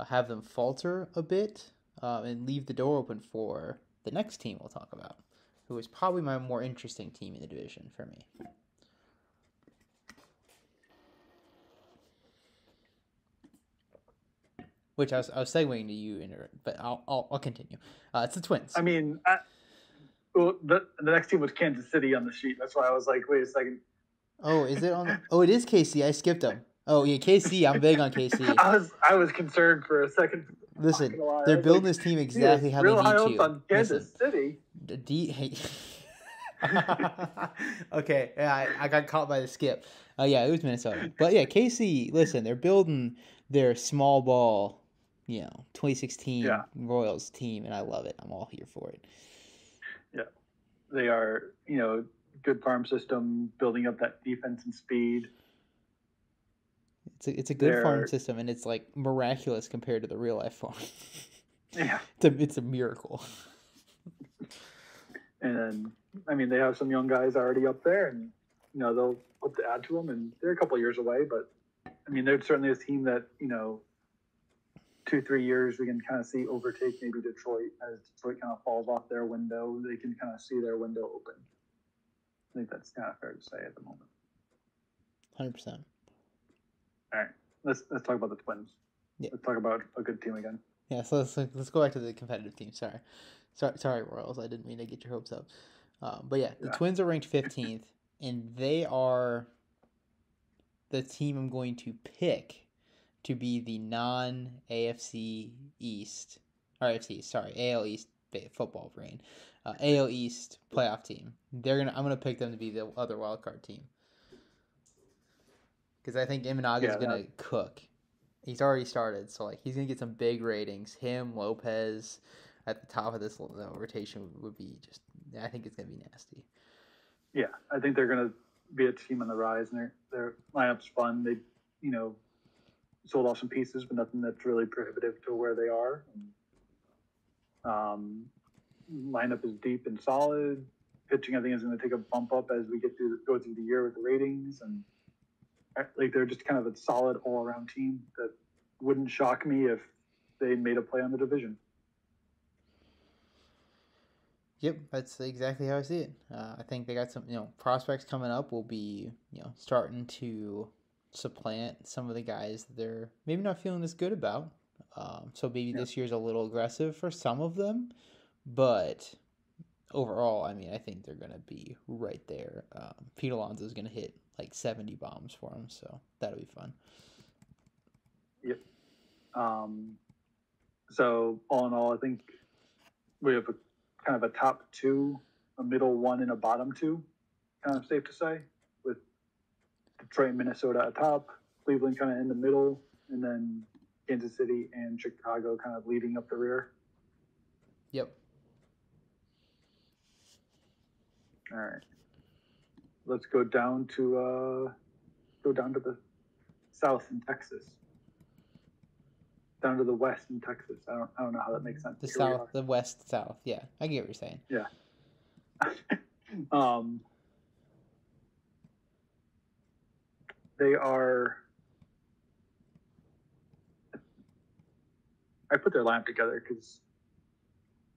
have them falter a bit and leave the door open for the next team we'll talk about, who is probably my more interesting team in the division for me. Which I was segueing to you, but I'll continue. It's the Twins. The next team was Kansas City on the sheet. That's why I was like, wait a second. Oh, is it on? Oh, it is KC. I skipped them. Oh yeah, KC. I'm big on KC. I was concerned for a second. Listen, they're building this team exactly how they need to. On Kansas City. Okay, yeah, I got caught by the skip. Yeah, it was Minnesota. But yeah, KC. Listen, they're building their small ball, 2016 Royals team, and I love it. I'm all here for it. Yeah, they are. Good farm system, building up that defense and speed. It's a good farm system, and it's miraculous compared to the real life farm. Yeah, it's a miracle. And they have some young guys already up there, and they'll hope to add to them. And they're a couple of years away, but they're certainly a team that 2-3 years we can kind of see overtake maybe Detroit as Detroit kind of falls off their window. They can kind of see their window open. I think that's kind of fair to say at the moment. 100%. All right, let's talk about the Twins. Yeah. Let's talk about a good team again. Yeah, so let's go back to the competitive team. Sorry, Royals. I didn't mean to get your hopes up. But yeah, the Twins are ranked 15th, and they are the team I'm going to pick to be the non-AFC East, or AL East football brain. AL East playoff team. I'm gonna pick them to be the other wild card team because I think Imanaga is gonna cook. He's already started, so he's gonna get some big ratings. Him, Lopez, at the top of this rotation would be just. I think it's gonna be nasty. Yeah, I think they're gonna be a team on the rise, and their lineup's fun. They, sold off some pieces, but nothing that's really prohibitive to where they are. Lineup is deep and solid. Pitching, I think, is going to take a bump up as we go through the year with the ratings, and they're just kind of a solid all-around team that wouldn't shock me if they made a play on the division. Yep, that's exactly how I see it. I think they got some, prospects coming up will be, starting to supplant some of the guys that they're maybe not feeling as good about. So maybe Yeah. this year's a little aggressive for some of them, but overall, I mean, I think they're gonna be right there. Pete Alonso's gonna hit like 70 bombs for them, so that'll be fun. Yep. So all in all, I think we have a kind of a top two, a middle one, and a bottom two. Kind of safe to say, with Detroit and Minnesota atop, Cleveland kind of in the middle, and then Kansas City and Chicago kind of leading up the rear. Yep. All right. Let's go down to the south in Texas. Down to the west in Texas. I don't know how that makes sense. The Here we south, are. the west, south. Yeah, I get what you're saying. Yeah. They are. I put their lineup together because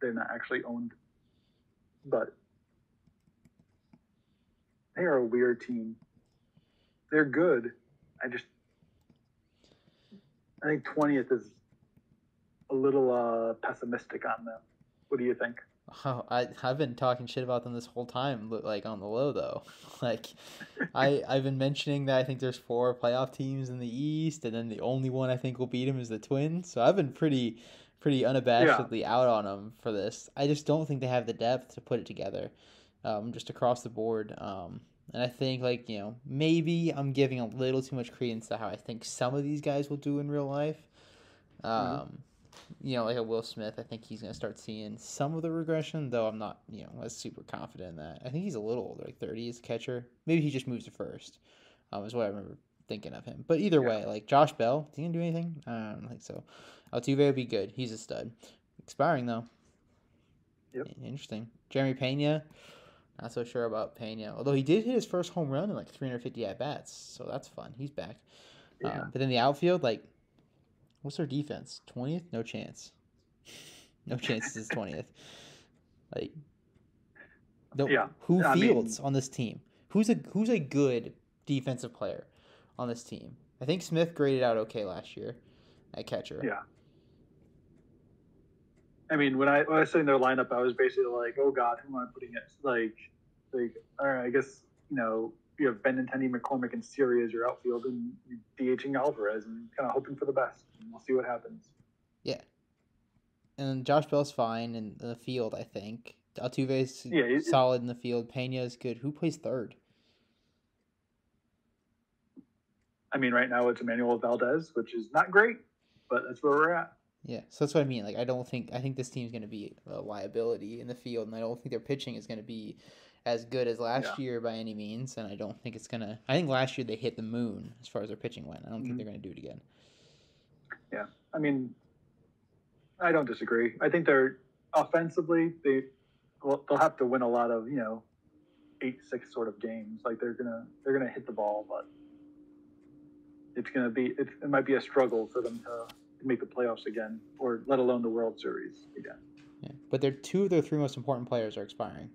they're not actually owned, but they are a weird team. They're good. I think 20th is a little pessimistic on them. What do you think? Oh, I've been talking shit about them this whole time, but like on the low though. Like I've been mentioning that I think there's 4 playoff teams in the East, and then the only one I think will beat them is the Twins. So I've been pretty Yeah. unabashedly out on them for this. I just don't think they have the depth to put it together, just across the board. And I think like maybe I'm giving a little too much credence to how I think some of these guys will do in real life. Mm-hmm. Um, like a Will Smith, I think he's going to start seeing some of the regression, though I'm not, as super confident in that. I think he's a little older, like 30 as a catcher. Maybe he just moves to first, is what I remember thinking of him. But either Yeah. way, like Josh Bell, is he going to do anything? I don't think so. Altuve would be good. He's a stud. Expiring, though. Yep. Interesting. Jeremy Pena, not so sure about Pena. Although he did hit his first home run in like 350 at-bats, so that's fun. He's back. Yeah. But then the outfield, like, what's their defense? 20th? No chance. No chances it's 20th. Like, Yeah. who I fields mean, on this team? Who's a good defensive player on this team? I think Smith graded out okay last year at catcher. yeah. I mean, when I was saying their lineup, I was basically like, "Oh God, who am I putting it?" All right, I guess you have Benintendi, McCormick, and Siri as your outfield, and DHing Alvarez, and kind of hoping for the best. And we'll see what happens. Yeah, and Josh Bell's fine in the field. I think Altuve's Yeah, solid in the field. Pena is good. Who plays third? I mean, right now it's Emmanuel Valdez, which is not great, but that's where we're at. Yeah, so that's what I mean. Like, I think this team's going to be a liability in the field, and I don't think their pitching is going to be as good as last Yeah. year by any means. And I don't think it's gonna. I think last year they hit the moon as far as their pitching went. I don't think Mm-hmm. they're going to do it again. Yeah. I mean, I don't disagree. I think they're offensively they'll have to win a lot of 8-6 sort of games. Like they're gonna hit the ball, but it might be a struggle for them to make the playoffs again, or let alone the World Series again. Yeah, but their 2 of their 3 most important players are expiring.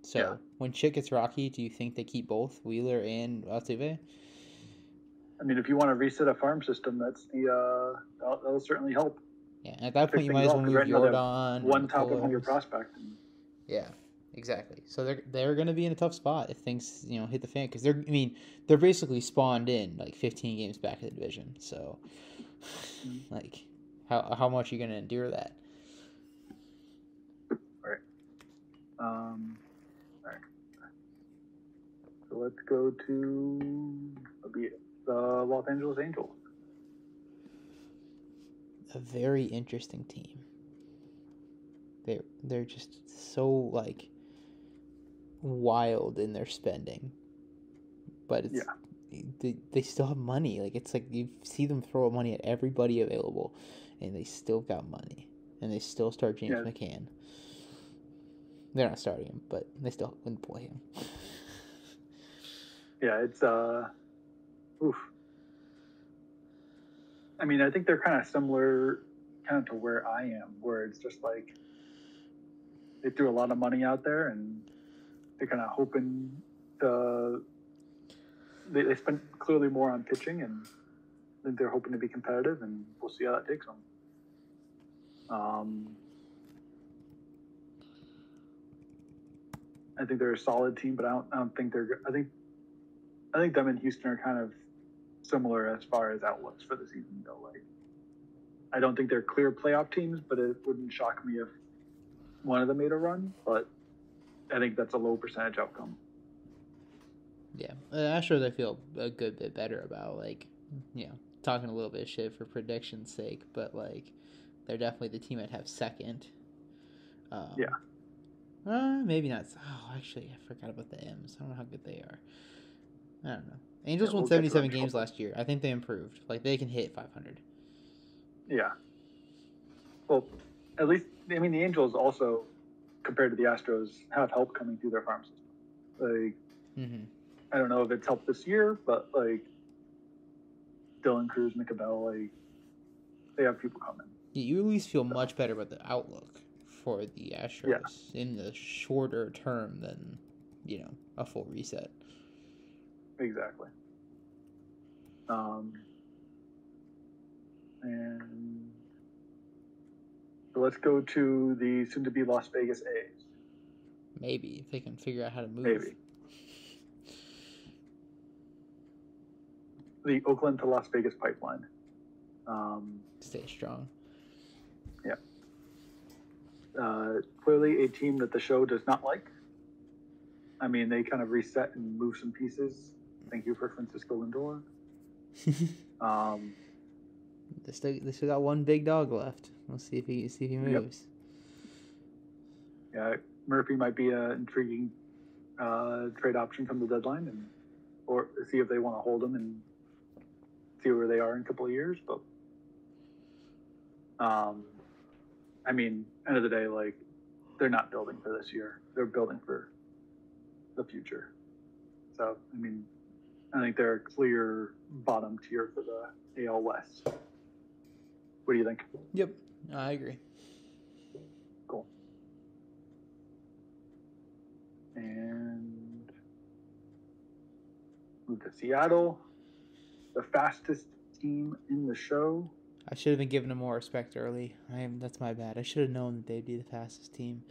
So when shit gets rocky, do you think they keep both Wheeler and Altuve? I mean, if you want to reset a farm system, that'll certainly help. Yeah, and at that point you might as well move right now they have Jordan. one top 100 prospect. Yeah, exactly. So they're going to be in a tough spot if things hit the fan because they're basically spawned in like 15 games back in the division. So like how much are you going to endure that? Right. All right. So let's go to the Los Angeles Angels. A very interesting team. They're just so like wild in their spending, but it's they still have money. Like it's like you see them throw money at everybody available, and they still got money, and they still start James McCann. They're not starting him, but they still wouldn't play him. Yeah, it's oof. I mean, I think they're kind of similar, kind of to where I am, where it's just like they threw a lot of money out there, and they're kind of hoping to. They spent clearly more on pitching, and I think they're hoping to be competitive, and we'll see how that takes them. I think they're a solid team, but I don't think they're. I think them and Houston are kind of similar as far as outlooks for the season go. Like, I don't think they're clear playoff teams, but it wouldn't shock me if one of them made a run. But I think that's a low percentage outcome. Yeah, Astros I feel a good bit better about, like, talking a little bit of shit for prediction's sake, but like they're definitely the team I'd have second. Yeah. Maybe not. Oh, actually, I forgot about the M's. I don't know how good they are. I don't know. Angels won 77 games last year. I think they improved. Like, they can hit 500. Yeah. Well, at least, I mean, the Angels also, compared to the Astros, have help coming through their farm system. Like, I don't know if it's helped this year, but like Dylan Cruz, Nick Abel, like, they have people coming. You at least feel much better about the outlook for the Astros in the shorter term than, a full reset. Exactly. And so let's go to the soon-to-be Las Vegas A's. Maybe, if they can figure out how to move. Maybe. The Oakland to Las Vegas pipeline. Stay strong. Yeah. Clearly a team that the show does not like. I mean, they kind of reset and move some pieces. Thank you for Francisco Lindor. They still got one big dog left. We'll see if he moves. Yep. Yeah, Murphy might be an intriguing trade option from the deadline, or see if they want to hold him and see where they are in a couple of years. But I mean, end of the day, like, they're not building for this year. They're building for the future. So, I mean, I think they're a clear bottom tier for the AL West. What do you think? Yep, I agree. Cool. And move to Seattle, the fastest team in the show. I should have been given them more respect early. That's my bad. I should have known that they'd be the fastest team.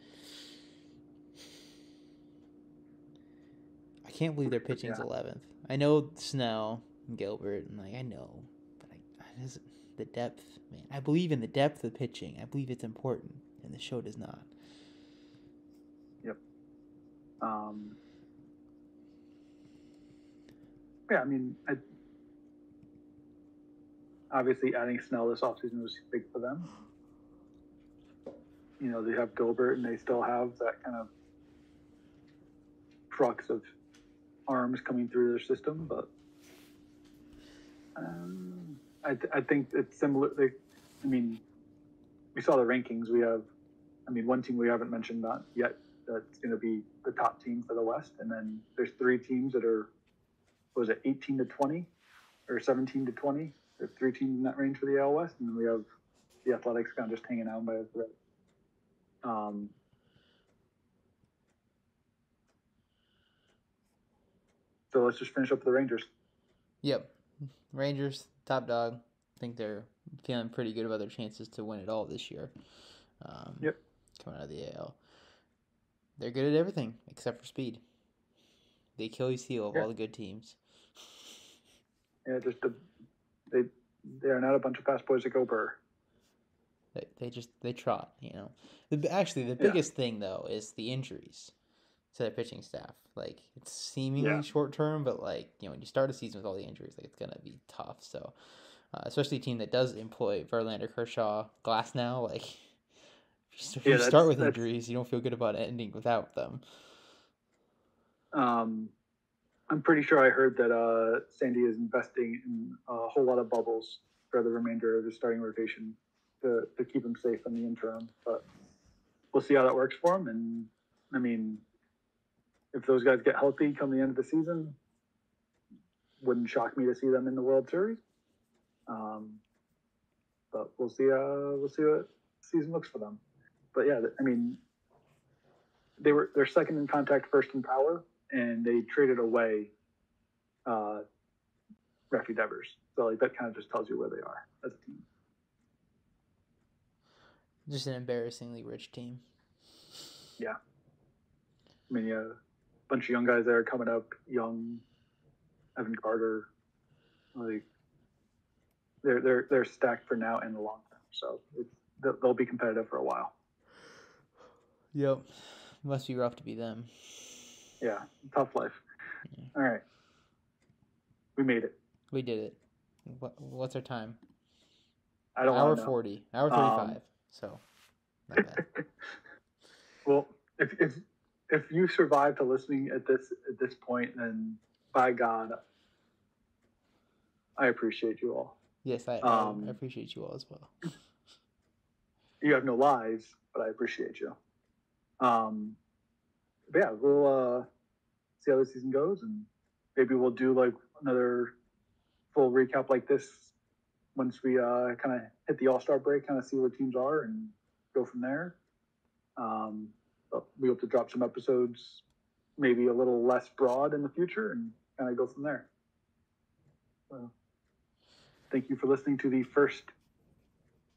I can't believe their pitching's 11th. I know Snell and Gilbert, and I know, but the depth, man. I believe in the depth of pitching. I believe it's important, and the show does not. Yep. Yeah, I mean, obviously adding Snell this offseason was big for them. They have Gilbert, and they still have that kind of crux of arms coming through their system, but I think it's similar. We saw the rankings. We have, one team we haven't mentioned not yet that's going to be the top team for the West, and then there's 3 teams that are, 18 to 20 or 17 to 20? There's 3 teams in that range for the AL West, and then we have the Athletics kind of just hanging out by a thread. So let's just finish up with the Rangers. Yep. Rangers, top dog. I think they're feeling pretty good about their chances to win it all this year. Yep. Coming out of the AL. They're good at everything except for speed. They Achilles heel of all the good teams. Yeah, they are not a bunch of fast boys that go burr. They trot, The biggest thing, though, is the injuries to their pitching staff. Like, it's seemingly short term, but like, when you start a season with all the injuries, like, it's gonna be tough. So, especially a team that does employ Verlander, Kershaw, Glasnow, like, if you start with injuries, you don't feel good about ending without them. I'm pretty sure I heard that Sandy is investing in a whole lot of bubbles for the remainder of the starting rotation to keep him safe in the interim. But we'll see how that works for him. And I mean, if those guys get healthy come the end of the season, wouldn't shock me to see them in the World Series. But we'll see what the season looks for them. But yeah, I mean, they're second in contact, first in power, and they traded away Rafi Devers. So like that kind of just tells you where they are as a team. Just an embarrassingly rich team. Yeah. I mean, a bunch of young guys there coming up, young Evan Carter, like they're stacked for now and the long term. So they'll be competitive for a while. Yep. Must be rough to be them. Yeah, tough life. Yeah. All right. We made it. We did it. What's our time? I don't Hour know. 40. Hour 35. So, not bad. Well, if you survive to listening at this point, then by God, I appreciate you all. Yes, I appreciate you all as well. You have no lives, but I appreciate you. But yeah, we'll see how the season goes, and maybe we'll do like another full recap like this once we kind of hit the All-Star break, kind of see where teams are, and go from there. But we hope to drop some episodes, maybe a little less broad in the future, and kind of go from there. So, thank you for listening to the first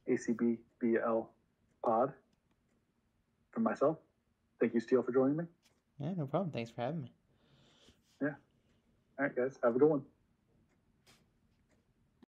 ACBBL pod from myself. Thank you, Steele, for joining me. Yeah, no problem. Thanks for having me. Yeah. All right, guys. Have a good one.